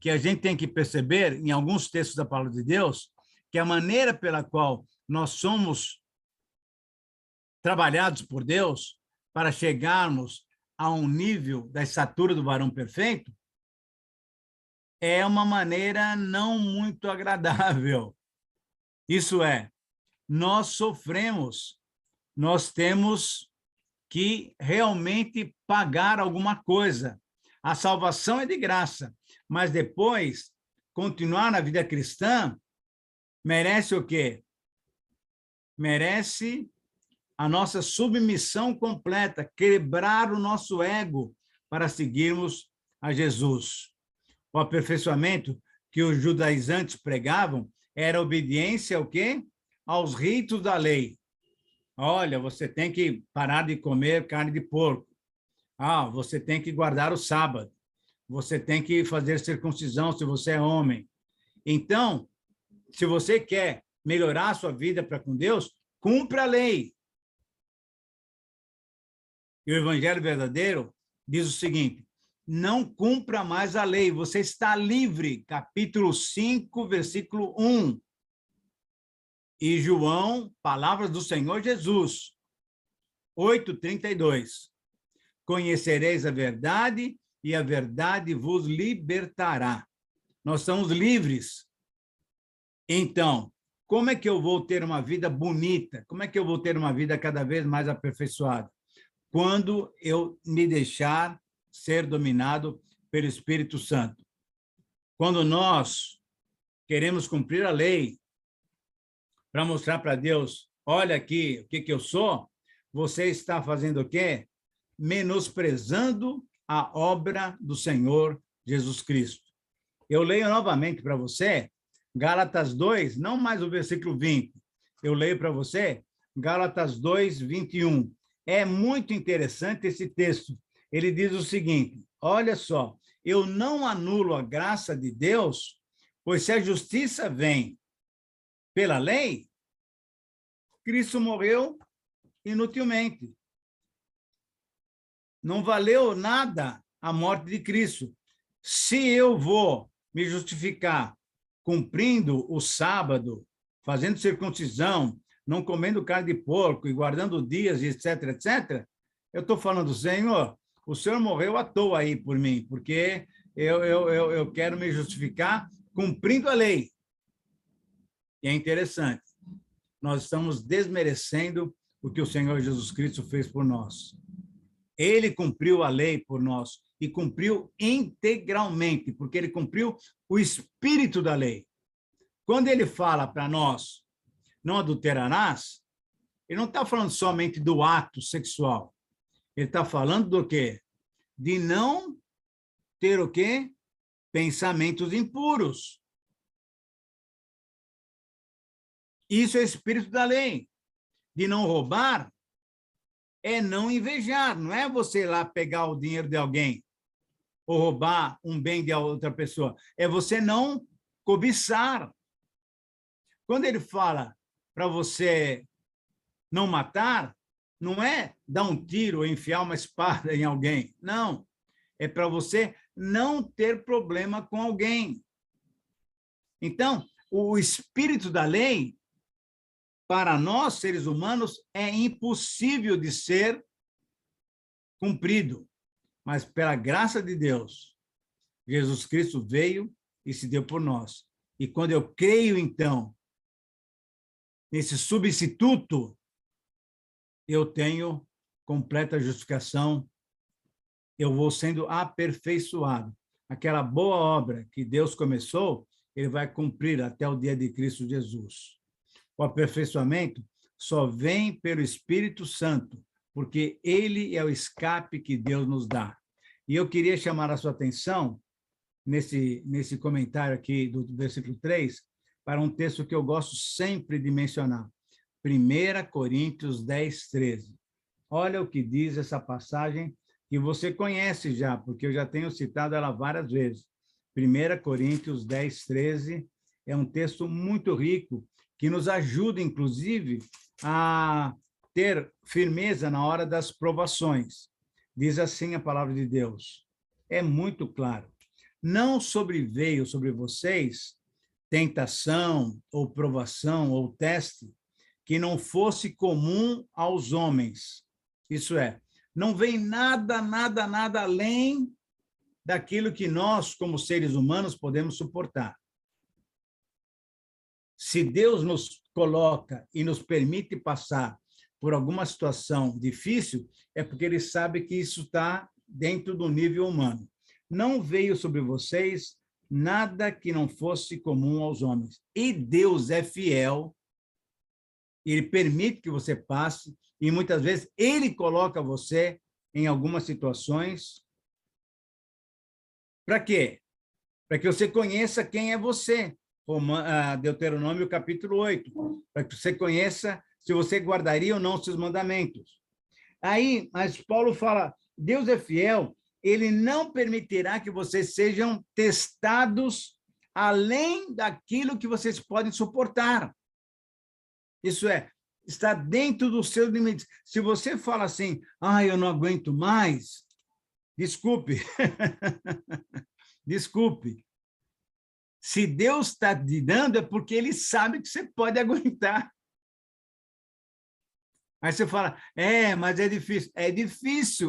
que a gente tem que perceber, em alguns textos da palavra de Deus, que a maneira pela qual nós somos trabalhados por Deus para chegarmos a um nível da estatura do varão perfeito é uma maneira não muito agradável. Isso é, nós sofremos, nós temos que realmente pagar alguma coisa. A salvação é de graça, mas depois, continuar na vida cristã, merece o quê? Merece a nossa submissão completa, quebrar o nosso ego para seguirmos a Jesus. O aperfeiçoamento que os judaizantes pregavam era obediência ao quê? Aos ritos da lei. Olha, você tem que parar de comer carne de porco. Você tem que guardar o sábado. Você tem que fazer circuncisão se você é homem. Então, se você quer melhorar a sua vida para com Deus, cumpra a lei. E o Evangelho verdadeiro diz o seguinte: não cumpra mais a lei, você está livre. Capítulo 5, versículo 1. E João, palavras do Senhor Jesus, 8:32. Conhecereis a verdade e a verdade vos libertará. Nós somos livres. Então, como é que eu vou ter uma vida bonita? Como é que eu vou ter uma vida cada vez mais aperfeiçoada? Quando eu me deixar ser dominado pelo Espírito Santo. Quando nós queremos cumprir a lei para mostrar para Deus olha aqui o que eu sou, você está fazendo o quê? Menosprezando a obra do Senhor Jesus Cristo. Eu leio novamente para você, Gálatas 2, não mais o versículo 20. Eu leio para você, Gálatas 2, 21. É muito interessante esse texto. Ele diz o seguinte, olha só, eu não anulo a graça de Deus, pois se a justiça vem pela lei, Cristo morreu inutilmente. Não valeu nada a morte de Cristo. Se eu vou me justificar cumprindo o sábado, fazendo circuncisão, não comendo carne de porco e guardando dias, etc., etc., eu estou falando, Senhor, o Senhor morreu à toa aí por mim, porque eu quero me justificar cumprindo a lei. E é interessante, nós estamos desmerecendo o que o Senhor Jesus Cristo fez por nós. Ele cumpriu a lei por nós e cumpriu integralmente, porque ele cumpriu o espírito da lei. Quando ele fala para nós, não adulterarás, ele não está falando somente do ato sexual. Ele está falando do quê? De não ter o quê? Pensamentos impuros. Isso é espírito da lei. De não roubar é não invejar, não é você ir lá pegar o dinheiro de alguém ou roubar um bem de outra pessoa. É você não cobiçar. Quando ele fala para você não matar, não é dar um tiro ou enfiar uma espada em alguém. Não. É para você não ter problema com alguém. Então, o espírito da lei, para nós, seres humanos, é impossível de ser cumprido. Mas, pela graça de Deus, Jesus Cristo veio e se deu por nós. E quando eu creio, então, nesse substituto, eu tenho completa justificação, eu vou sendo aperfeiçoado. Aquela boa obra que Deus começou, ele vai cumprir até o dia de Cristo Jesus. O aperfeiçoamento só vem pelo Espírito Santo, porque ele é o escape que Deus nos dá. E eu queria chamar a sua atenção, nesse comentário aqui do versículo 3, para um texto que eu gosto sempre de mencionar. 1 Coríntios 10, 13. Olha o que diz essa passagem, que você conhece já, porque eu já tenho citado ela várias vezes. 1 Coríntios 10, 13 é um texto muito rico, que nos ajuda, inclusive, a ter firmeza na hora das provações. Diz assim a palavra de Deus. É muito claro. Não sobreveio sobre vocês tentação, ou provação, ou teste, que não fosse comum aos homens. Isso é, não vem nada além daquilo que nós, como seres humanos, podemos suportar. Se Deus nos coloca e nos permite passar por alguma situação difícil, é porque ele sabe que isso está dentro do nível humano. Não veio sobre vocês nada que não fosse comum aos homens. E Deus é fiel, ele permite que você passe, e muitas vezes ele coloca você em algumas situações. Para quê? Para que você conheça quem é você. Deuteronômio capítulo 8, para que você conheça se você guardaria ou não os seus mandamentos. Aí, mas Paulo fala, Deus é fiel, ele não permitirá que vocês sejam testados além daquilo que vocês podem suportar. Isso é, está dentro dos seus limites. Se você fala assim, eu não aguento mais, desculpe, desculpe. Se Deus está te dando, é porque ele sabe que você pode aguentar. Aí você fala, mas é difícil.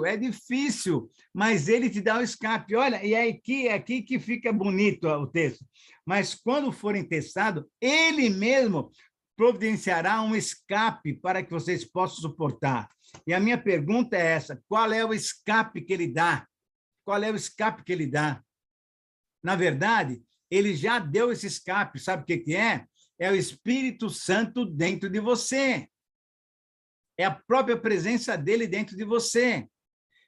É difícil, mas ele te dá o escape. Olha, e é aqui que fica bonito o texto. Mas quando forem testados, ele mesmo providenciará um escape para que vocês possam suportar. E a minha pergunta é essa, qual é o escape que ele dá? Qual é o escape que ele dá? Na verdade, ele já deu esse escape, sabe o que é? É o Espírito Santo dentro de você. É a própria presença dele dentro de você.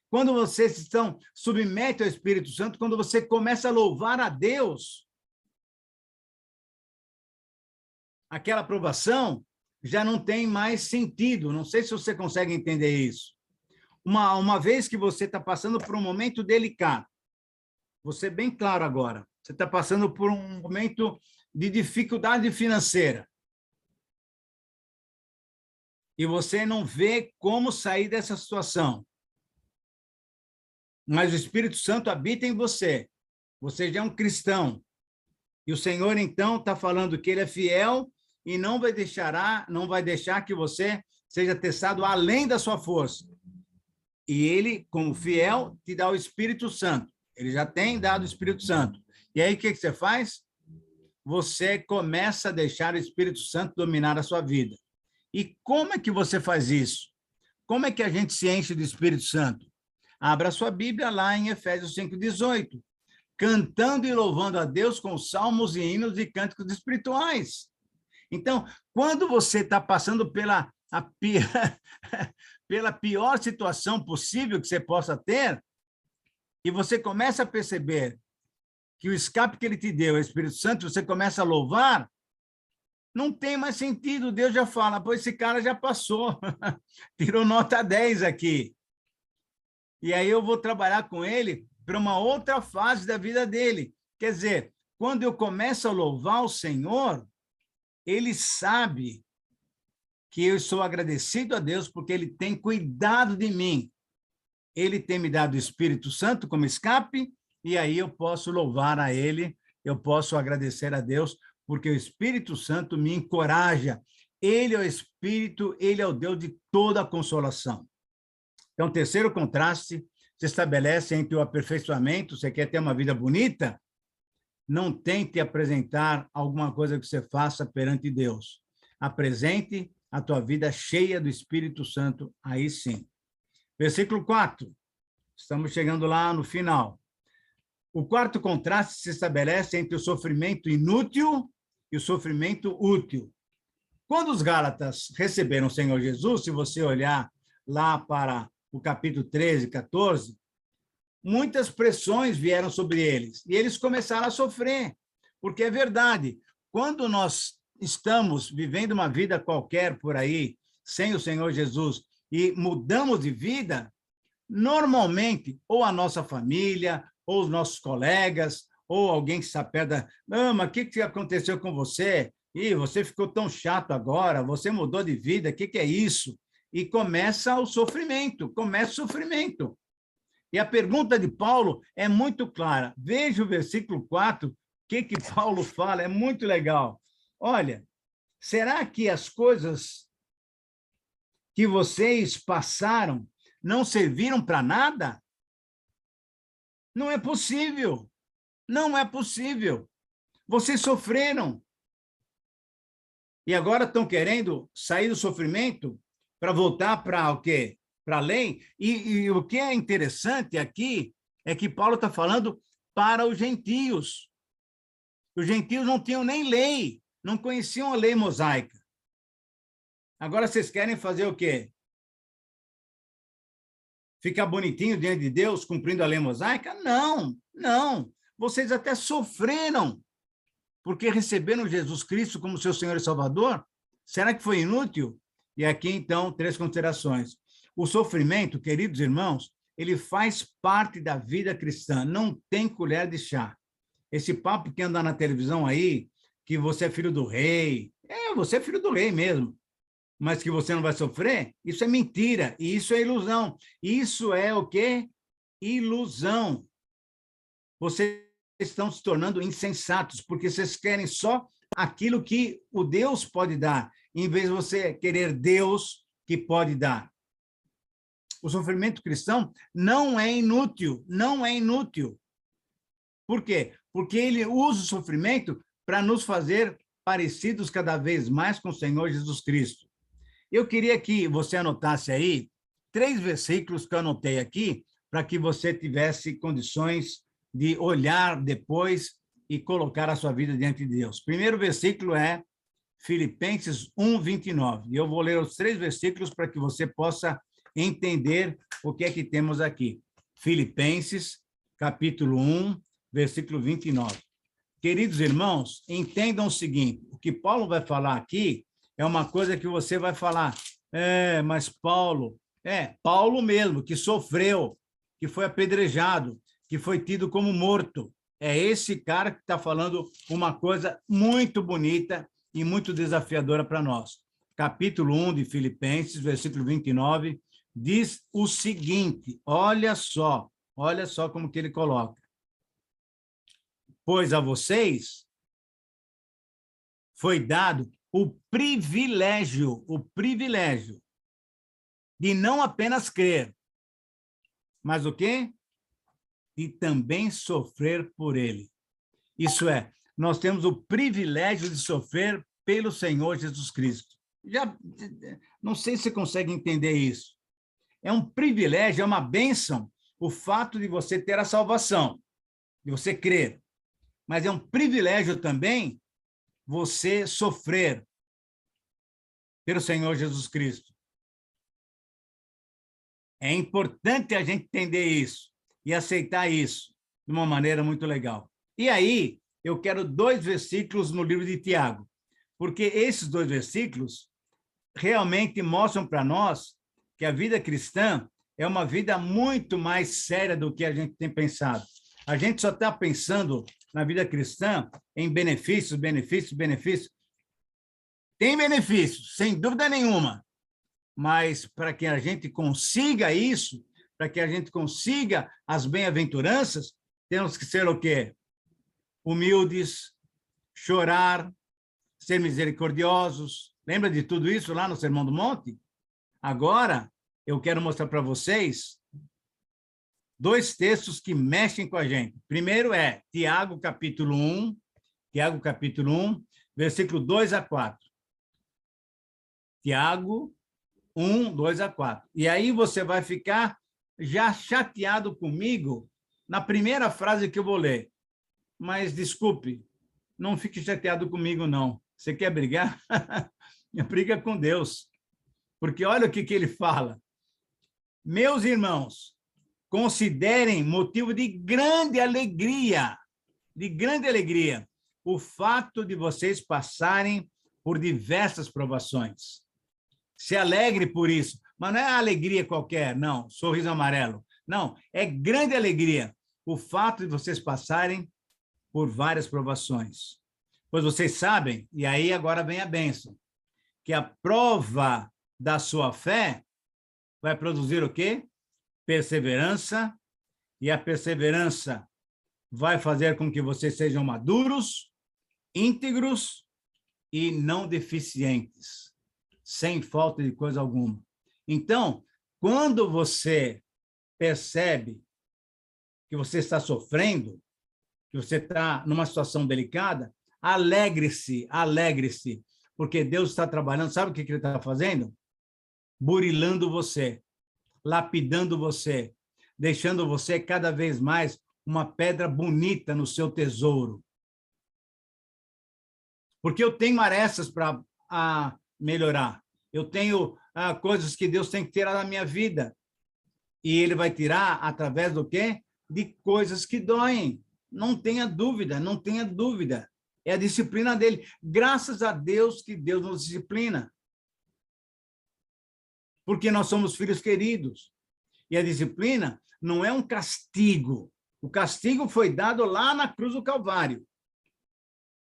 Quando você se submete ao Espírito Santo, quando você começa a louvar a Deus, aquela aprovação já não tem mais sentido. Não sei se você consegue entender isso. Uma vez que você está passando por um momento delicado, vou ser bem claro agora, você está passando por um momento de dificuldade financeira, e você não vê como sair dessa situação, mas o Espírito Santo habita em você, você já é um cristão, e o Senhor, então, está falando que ele é fiel e não vai deixar que você seja testado além da sua força. E ele, como fiel, te dá o Espírito Santo. Ele já tem dado o Espírito Santo. E aí, o que você faz? Você começa a deixar o Espírito Santo dominar a sua vida. E como é que você faz isso? Como é que a gente se enche do Espírito Santo? Abra a sua Bíblia lá em Efésios 5:18. Cantando e louvando a Deus com salmos e hinos e cânticos espirituais. Então, quando você está passando pela pior situação possível que você possa ter, e você começa a perceber que o escape que ele te deu é o Espírito Santo, você começa a louvar, não tem mais sentido. Deus já fala, pô, esse cara já passou, tirou nota 10 aqui. E aí eu vou trabalhar com ele para uma outra fase da vida dele. Quer dizer, quando eu começo a louvar o Senhor, ele sabe que eu sou agradecido a Deus porque ele tem cuidado de mim. Ele tem me dado o Espírito Santo como escape, e aí eu posso louvar a ele, eu posso agradecer a Deus, porque o Espírito Santo me encoraja. Ele é o Espírito, ele é o Deus de toda a consolação. Então, o terceiro contraste se estabelece entre o aperfeiçoamento, você quer ter uma vida bonita? Não tente apresentar alguma coisa que você faça perante Deus. Apresente a tua vida cheia do Espírito Santo, aí sim. Versículo 4. Estamos chegando lá no final. O quarto contraste se estabelece entre o sofrimento inútil e o sofrimento útil. Quando os Gálatas receberam o Senhor Jesus, se você olhar lá para o capítulo 13, 14, muitas pressões vieram sobre eles, e eles começaram a sofrer, porque é verdade, quando nós estamos vivendo uma vida qualquer por aí, sem o Senhor Jesus, e mudamos de vida, normalmente, ou a nossa família, ou os nossos colegas, ou alguém que está perto da... mas o que aconteceu com você? Ih, você ficou tão chato agora, você mudou de vida, o que é isso? E começa o sofrimento, E a pergunta de Paulo é muito clara. Veja o versículo 4, o que Paulo fala, é muito legal. Olha, será que as coisas que vocês passaram não serviram para nada? Não é possível. Não é possível. Vocês sofreram. E agora estão querendo sair do sofrimento para voltar para o quê? Para a lei? E o que é interessante aqui é que Paulo está falando para os gentios. Os gentios não tinham nem lei, não conheciam a lei mosaica. Agora vocês querem fazer o quê? Ficar bonitinho diante de Deus, cumprindo a lei mosaica? Não, não. Vocês até sofreram, porque receberam Jesus Cristo como seu Senhor e Salvador. Será que foi inútil? E aqui, então, 3 considerações. O sofrimento, queridos irmãos, ele faz parte da vida cristã, não tem colher de chá. Esse papo que anda na televisão aí, que você é filho do rei, você é filho do rei mesmo, mas que você não vai sofrer, isso é mentira, e isso é ilusão. Isso é o quê? Ilusão. Vocês estão se tornando insensatos, porque vocês querem só aquilo que o Deus pode dar, em vez de você querer Deus que pode dar. O sofrimento cristão não é inútil, não é inútil. Por quê? Porque ele usa o sofrimento para nos fazer parecidos cada vez mais com o Senhor Jesus Cristo. Eu queria que você anotasse aí 3 versículos que eu anotei aqui, para que você tivesse condições de olhar depois e colocar a sua vida diante de Deus. Primeiro versículo é Filipenses 1, 29. E eu vou ler os 3 versículos para que você possa entender o que é que temos aqui. Filipenses, capítulo 1, versículo 29. Queridos irmãos, entendam o seguinte, o que Paulo vai falar aqui é uma coisa que você vai falar, mas Paulo mesmo, que sofreu, que foi apedrejado, que foi tido como morto. É esse cara que está falando uma coisa muito bonita e muito desafiadora para nós. Capítulo 1 de Filipenses, versículo 29, diz o seguinte, olha só como que ele coloca. Pois a vocês foi dado o privilégio de não apenas crer, mas o quê? De também sofrer por ele. Isso é, nós temos o privilégio de sofrer pelo Senhor Jesus Cristo. Já não sei se você consegue entender isso. É um privilégio, é uma bênção o fato de você ter a salvação, de você crer. Mas é um privilégio também você sofrer pelo Senhor Jesus Cristo. É importante a gente entender isso e aceitar isso de uma maneira muito legal. E aí, eu quero 2 versículos no livro de Tiago, porque esses 2 versículos realmente mostram para nós que a vida cristã é uma vida muito mais séria do que a gente tem pensado. A gente só está pensando na vida cristã em benefícios. Tem benefícios, sem dúvida nenhuma, mas para que a gente consiga isso, para que a gente consiga as bem-aventuranças, temos que ser o quê? Humildes, chorar, ser misericordiosos. Lembra de tudo isso lá no Sermão do Monte? Agora, eu quero mostrar para vocês 2 textos que mexem com a gente. Primeiro é Tiago, capítulo 1, versículo 2 a 4. Tiago 1, 2 a 4. E aí você vai ficar já chateado comigo na primeira frase que eu vou ler. Mas, desculpe, não fique chateado comigo, não. Você quer brigar? Briga com Deus. Porque olha o que ele fala. Meus irmãos, considerem motivo de grande alegria, o fato de vocês passarem por diversas provações. Se alegre por isso, mas não é alegria qualquer, não, sorriso amarelo. Não, é grande alegria o fato de vocês passarem por várias provações. Pois vocês sabem, e aí agora vem a bênção, que a prova da sua fé vai produzir o quê? Perseverança, e a perseverança vai fazer com que vocês sejam maduros, íntegros e não deficientes, sem falta de coisa alguma. Então, quando você percebe que você está sofrendo, que você está numa situação delicada, alegre-se, porque Deus está trabalhando, sabe o que ele está fazendo? Burilando você, lapidando você, deixando você cada vez mais uma pedra bonita no seu tesouro. Porque eu tenho arestas para melhorar, eu tenho coisas que Deus tem que tirar da minha vida, e ele vai tirar através do quê? De coisas que doem. Não tenha dúvida. É a disciplina dele. Graças a Deus que Deus nos disciplina. Porque nós somos filhos queridos. E a disciplina não é um castigo. O castigo foi dado lá na cruz do Calvário.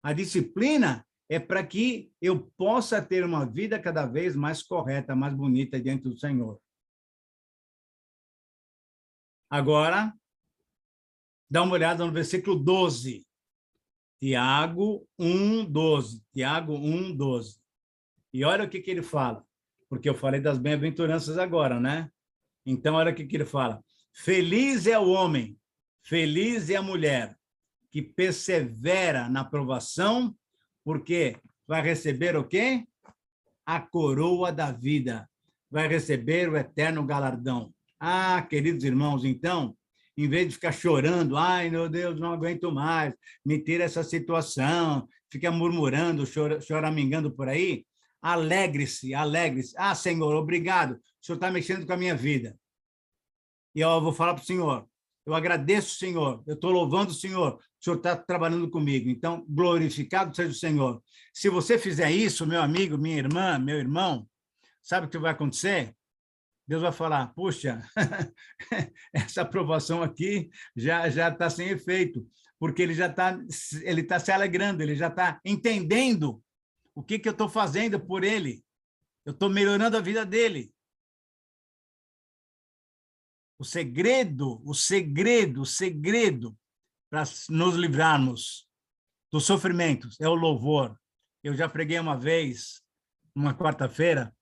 A disciplina é para que eu possa ter uma vida cada vez mais correta, mais bonita diante do Senhor. Agora, dá uma olhada no versículo 12. Tiago 1:12. Tiago 1:12. E olha o que ele fala, porque eu falei das bem-aventuranças agora, né? Então, olha o que ele fala. Feliz é o homem, feliz é a mulher que persevera na provação, porque vai receber o quê? A coroa da vida. Vai receber o eterno galardão. Queridos irmãos, então em vez de ficar chorando, ai, meu Deus, não aguento mais, me tira essa situação, fica murmurando, choramingando por aí, alegre-se, alegre-se. Ah, Senhor, obrigado, o Senhor está mexendo com a minha vida. E eu vou falar para o Senhor, eu agradeço o Senhor, eu estou louvando o Senhor está trabalhando comigo, então, glorificado seja o Senhor. Se você fizer isso, meu amigo, minha irmã, meu irmão, sabe o que vai acontecer? Deus vai falar, puxa, essa aprovação aqui já está sem efeito, porque ele está se alegrando, ele já está entendendo o que eu estou fazendo por ele. Eu estou melhorando a vida dele. O segredo para nos livrarmos dos sofrimentos é o louvor. Eu já preguei uma vez, uma quarta-feira,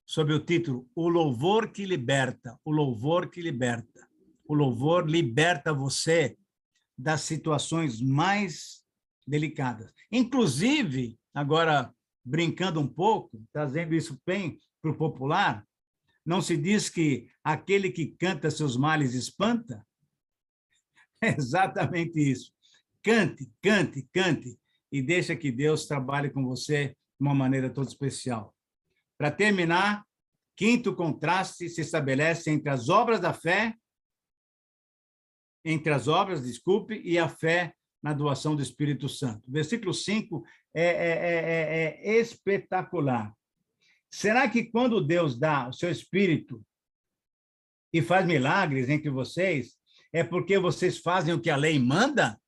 sob o título O Louvor que Liberta, o Louvor que Liberta. O louvor liberta você das situações mais delicadas. Inclusive, agora, brincando um pouco, trazendo isso bem para o popular, não se diz que aquele que canta seus males espanta? É exatamente isso. Cante, cante, cante, e deixa que Deus trabalhe com você de uma maneira toda especial. Para terminar, quinto contraste se estabelece entre as obras da fé, e a fé na doação do Espírito Santo. O versículo 5 é espetacular. Será que quando Deus dá o seu Espírito e faz milagres entre vocês, é porque vocês fazem o que a lei manda?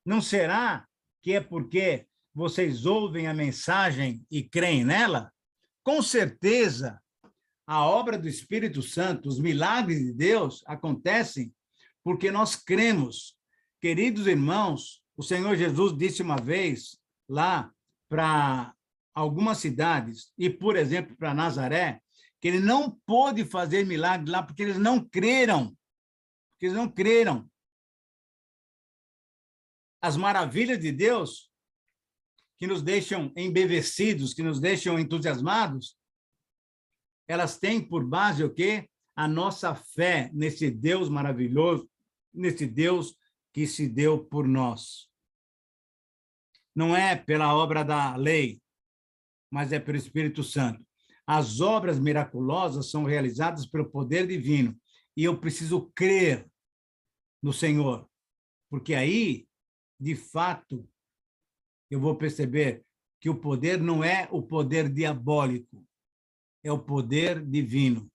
Não será que é porque vocês ouvem a mensagem e creem nela? Com certeza, a obra do Espírito Santo, os milagres de Deus acontecem porque nós cremos. Queridos irmãos, o Senhor Jesus disse uma vez lá para algumas cidades, e, por exemplo, para Nazaré, que ele não pôde fazer milagre lá porque eles não creram. Porque eles não creram. As maravilhas de Deus, que nos deixam embevecidos, que nos deixam entusiasmados, elas têm por base o quê? A nossa fé nesse Deus maravilhoso, nesse Deus que se deu por nós. Não é pela obra da lei, mas é pelo Espírito Santo. As obras miraculosas são realizadas pelo poder divino, e eu preciso crer no Senhor, porque aí, de fato, eu vou perceber que o poder não é o poder diabólico, é o poder divino.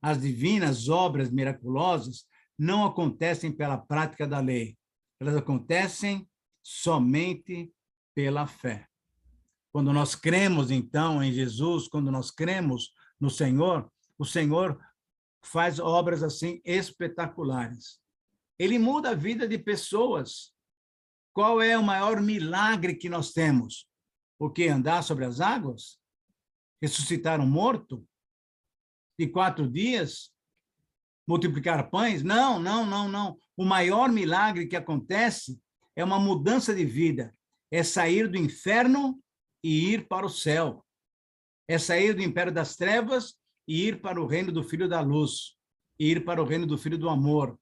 As divinas obras miraculosas não acontecem pela prática da lei, elas acontecem somente pela fé. Quando nós cremos, então, em Jesus, quando nós cremos no Senhor, o Senhor faz obras assim espetaculares. Ele muda a vida de pessoas. Qual é o maior milagre que nós temos? O que? Andar sobre as águas? Ressuscitar um morto? De 4 dias? Multiplicar pães? Não, não, não, não. O maior milagre que acontece é uma mudança de vida. É sair do inferno e ir para o céu. É sair do império das trevas e ir para o reino do Filho da Luz. E ir para o reino do Filho do Amor.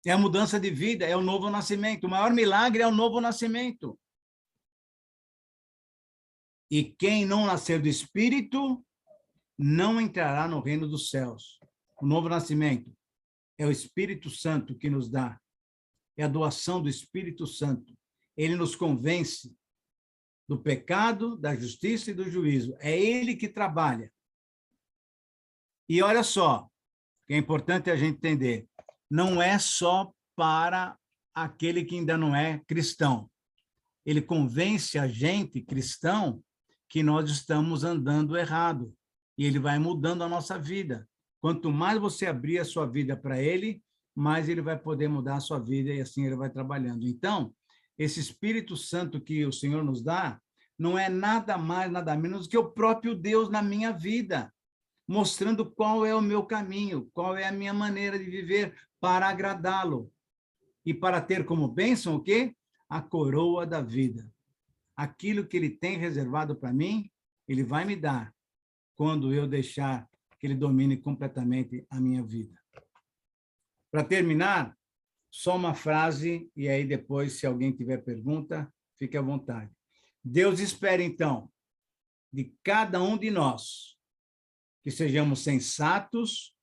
É a mudança de vida, é o novo nascimento. O maior milagre é o novo nascimento. E quem não nascer do Espírito não entrará no reino dos céus. O novo nascimento é o Espírito Santo que nos dá. É a doação do Espírito Santo. Ele nos convence do pecado, da justiça e do juízo. É ele que trabalha. E olha só, que é importante a gente entender, não é só para aquele que ainda não é cristão. Ele convence a gente, cristão, que nós estamos andando errado. E ele vai mudando a nossa vida. Quanto mais você abrir a sua vida para ele, mais ele vai poder mudar a sua vida e assim ele vai trabalhando. Então, esse Espírito Santo que o Senhor nos dá, não é nada mais, nada menos que o próprio Deus na minha vida, mostrando qual é o meu caminho, qual é a minha maneira de viver para agradá-lo. E para ter como bênção o quê? A coroa da vida. Aquilo que ele tem reservado para mim, ele vai me dar quando eu deixar que ele domine completamente a minha vida. Para terminar, só uma frase, e aí depois, se alguém tiver pergunta, fique à vontade. Deus espera, então, de cada um de nós, que sejamos sensatos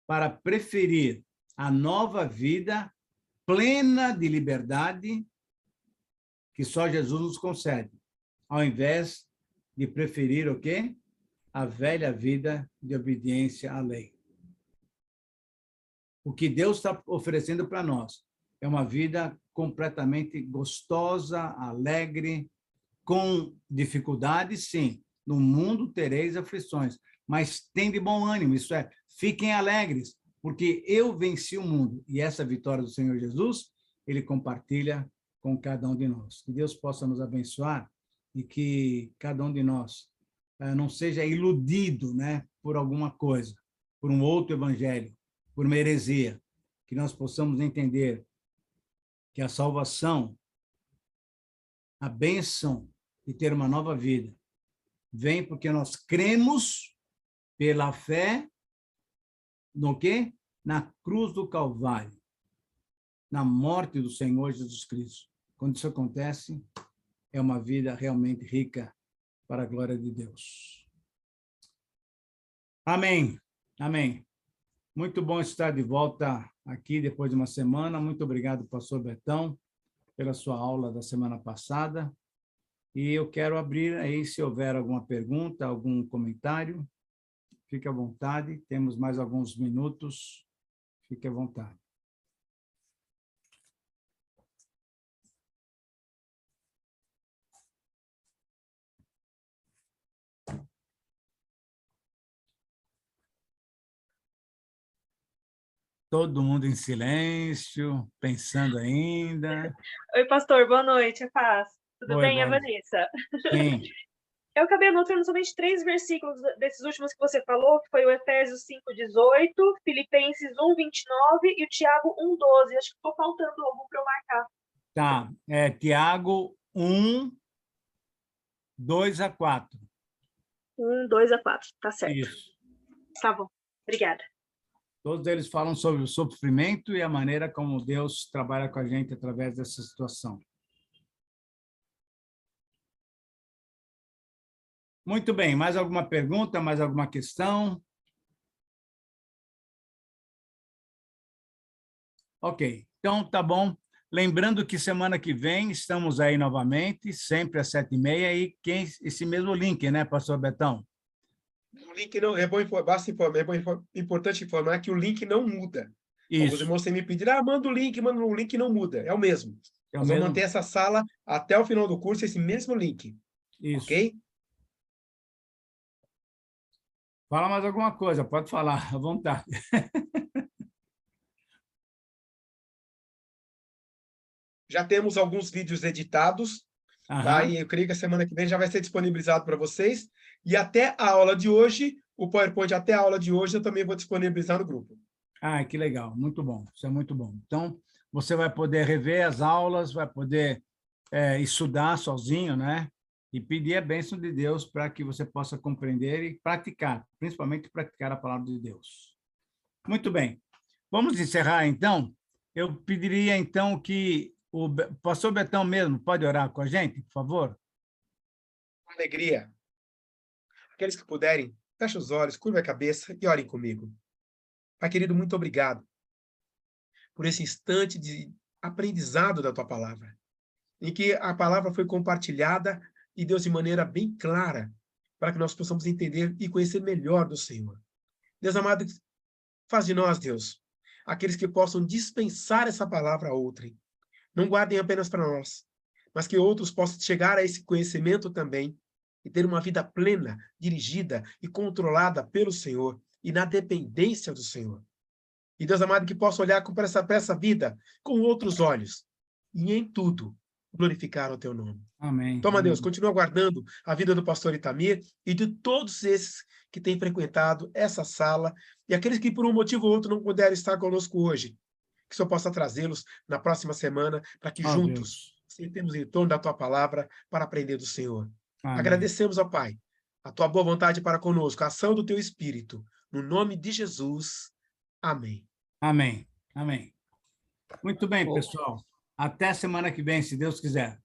para preferir a nova vida plena de liberdade que só Jesus nos concede, ao invés de preferir o quê? A velha vida de obediência à lei. O que Deus está oferecendo para nós é uma vida completamente gostosa, alegre, com dificuldades, sim. No mundo tereis aflições, mas tem de bom ânimo, isso é, fiquem alegres, porque eu venci o mundo. E essa vitória do Senhor Jesus, ele compartilha com cada um de nós. Que Deus possa nos abençoar e que cada um de nós não seja iludido, né, por alguma coisa, por um outro evangelho, por uma heresia, que nós possamos entender que a salvação, a bênção de ter uma nova vida, vem porque nós cremos pela fé no quê? Na cruz do Calvário, na morte do Senhor Jesus Cristo. Quando isso acontece, é uma vida realmente rica para a glória de Deus. Amém. Amém. Muito bom estar de volta aqui depois de uma semana. Muito obrigado, pastor Betão, pela sua aula da semana passada. E eu quero abrir aí, se houver alguma pergunta, algum comentário, fique à vontade. Temos mais alguns minutos. Fique à vontade. Todo mundo em silêncio, pensando ainda. Oi, pastor, boa noite, é paz. Tudo Oi, bem? É a boa. Vanessa. Sim. Eu acabei anotando somente 3 versículos desses últimos que você falou, que foi o Efésios 5:18, Filipenses 1:29 e o Tiago 1:12. Acho que estou faltando algum para eu marcar. Tá. Tiago 1, 2 a 4. 1, 2 a 4, tá certo. Isso. Tá bom, obrigada. Todos eles falam sobre o sofrimento e a maneira como Deus trabalha com a gente através dessa situação. Muito bem, mais alguma pergunta, mais alguma questão? Ok, então tá bom. Lembrando que semana que vem estamos aí novamente, sempre às 7h30, e esse mesmo link, né, pastor Betão? O link não é bom, basta informar, importante informar que o link não muda. Alguns Isso. irmãos têm me pedido, manda o link não muda, é o mesmo. É o Nós mesmo? vamos manter essa sala até o final do curso, esse mesmo link. Isso. Ok? Fala mais alguma coisa, pode falar, à vontade. Já temos alguns vídeos editados, tá? E eu creio que a semana que vem já vai ser disponibilizado para vocês. E até a aula de hoje, o PowerPoint até a aula de hoje, eu também vou disponibilizar no grupo. Ah, que legal, muito bom, isso é muito bom. Então, você vai poder rever as aulas, vai poder estudar sozinho, né? E pedir a bênção de Deus para que você possa compreender e praticar, principalmente praticar a palavra de Deus. Muito bem. Vamos encerrar, então. Eu pediria, então, que o pastor Betão mesmo pode orar com a gente, por favor? Com alegria. Aqueles que puderem, feche os olhos, curva a cabeça e orem comigo. Pai querido, muito obrigado por esse instante de aprendizado da tua palavra, em que a palavra foi compartilhada e Deus de maneira bem clara, para que nós possamos entender e conhecer melhor do Senhor. Deus amado, faz de nós, Deus, aqueles que possam dispensar essa palavra a outrem. Não guardem apenas para nós, mas que outros possam chegar a esse conhecimento também e ter uma vida plena, dirigida e controlada pelo Senhor e na dependência do Senhor. E Deus amado, que possa olhar para essa vida com outros olhos e em tudo glorificar o teu nome. Amém. Toma, Amém. Deus, continua guardando a vida do pastor Itamir e de todos esses que têm frequentado essa sala e aqueles que por um motivo ou outro não puderam estar conosco hoje. Que o Senhor possa trazê-los na próxima semana para que juntos sentemos em torno da tua palavra para aprender do Senhor. Amém. Agradecemos, ó Pai, a tua boa vontade para conosco, a ação do teu Espírito. No nome de Jesus. Amém. Amém. Amém. Muito bem, pessoal. Até semana que vem, se Deus quiser.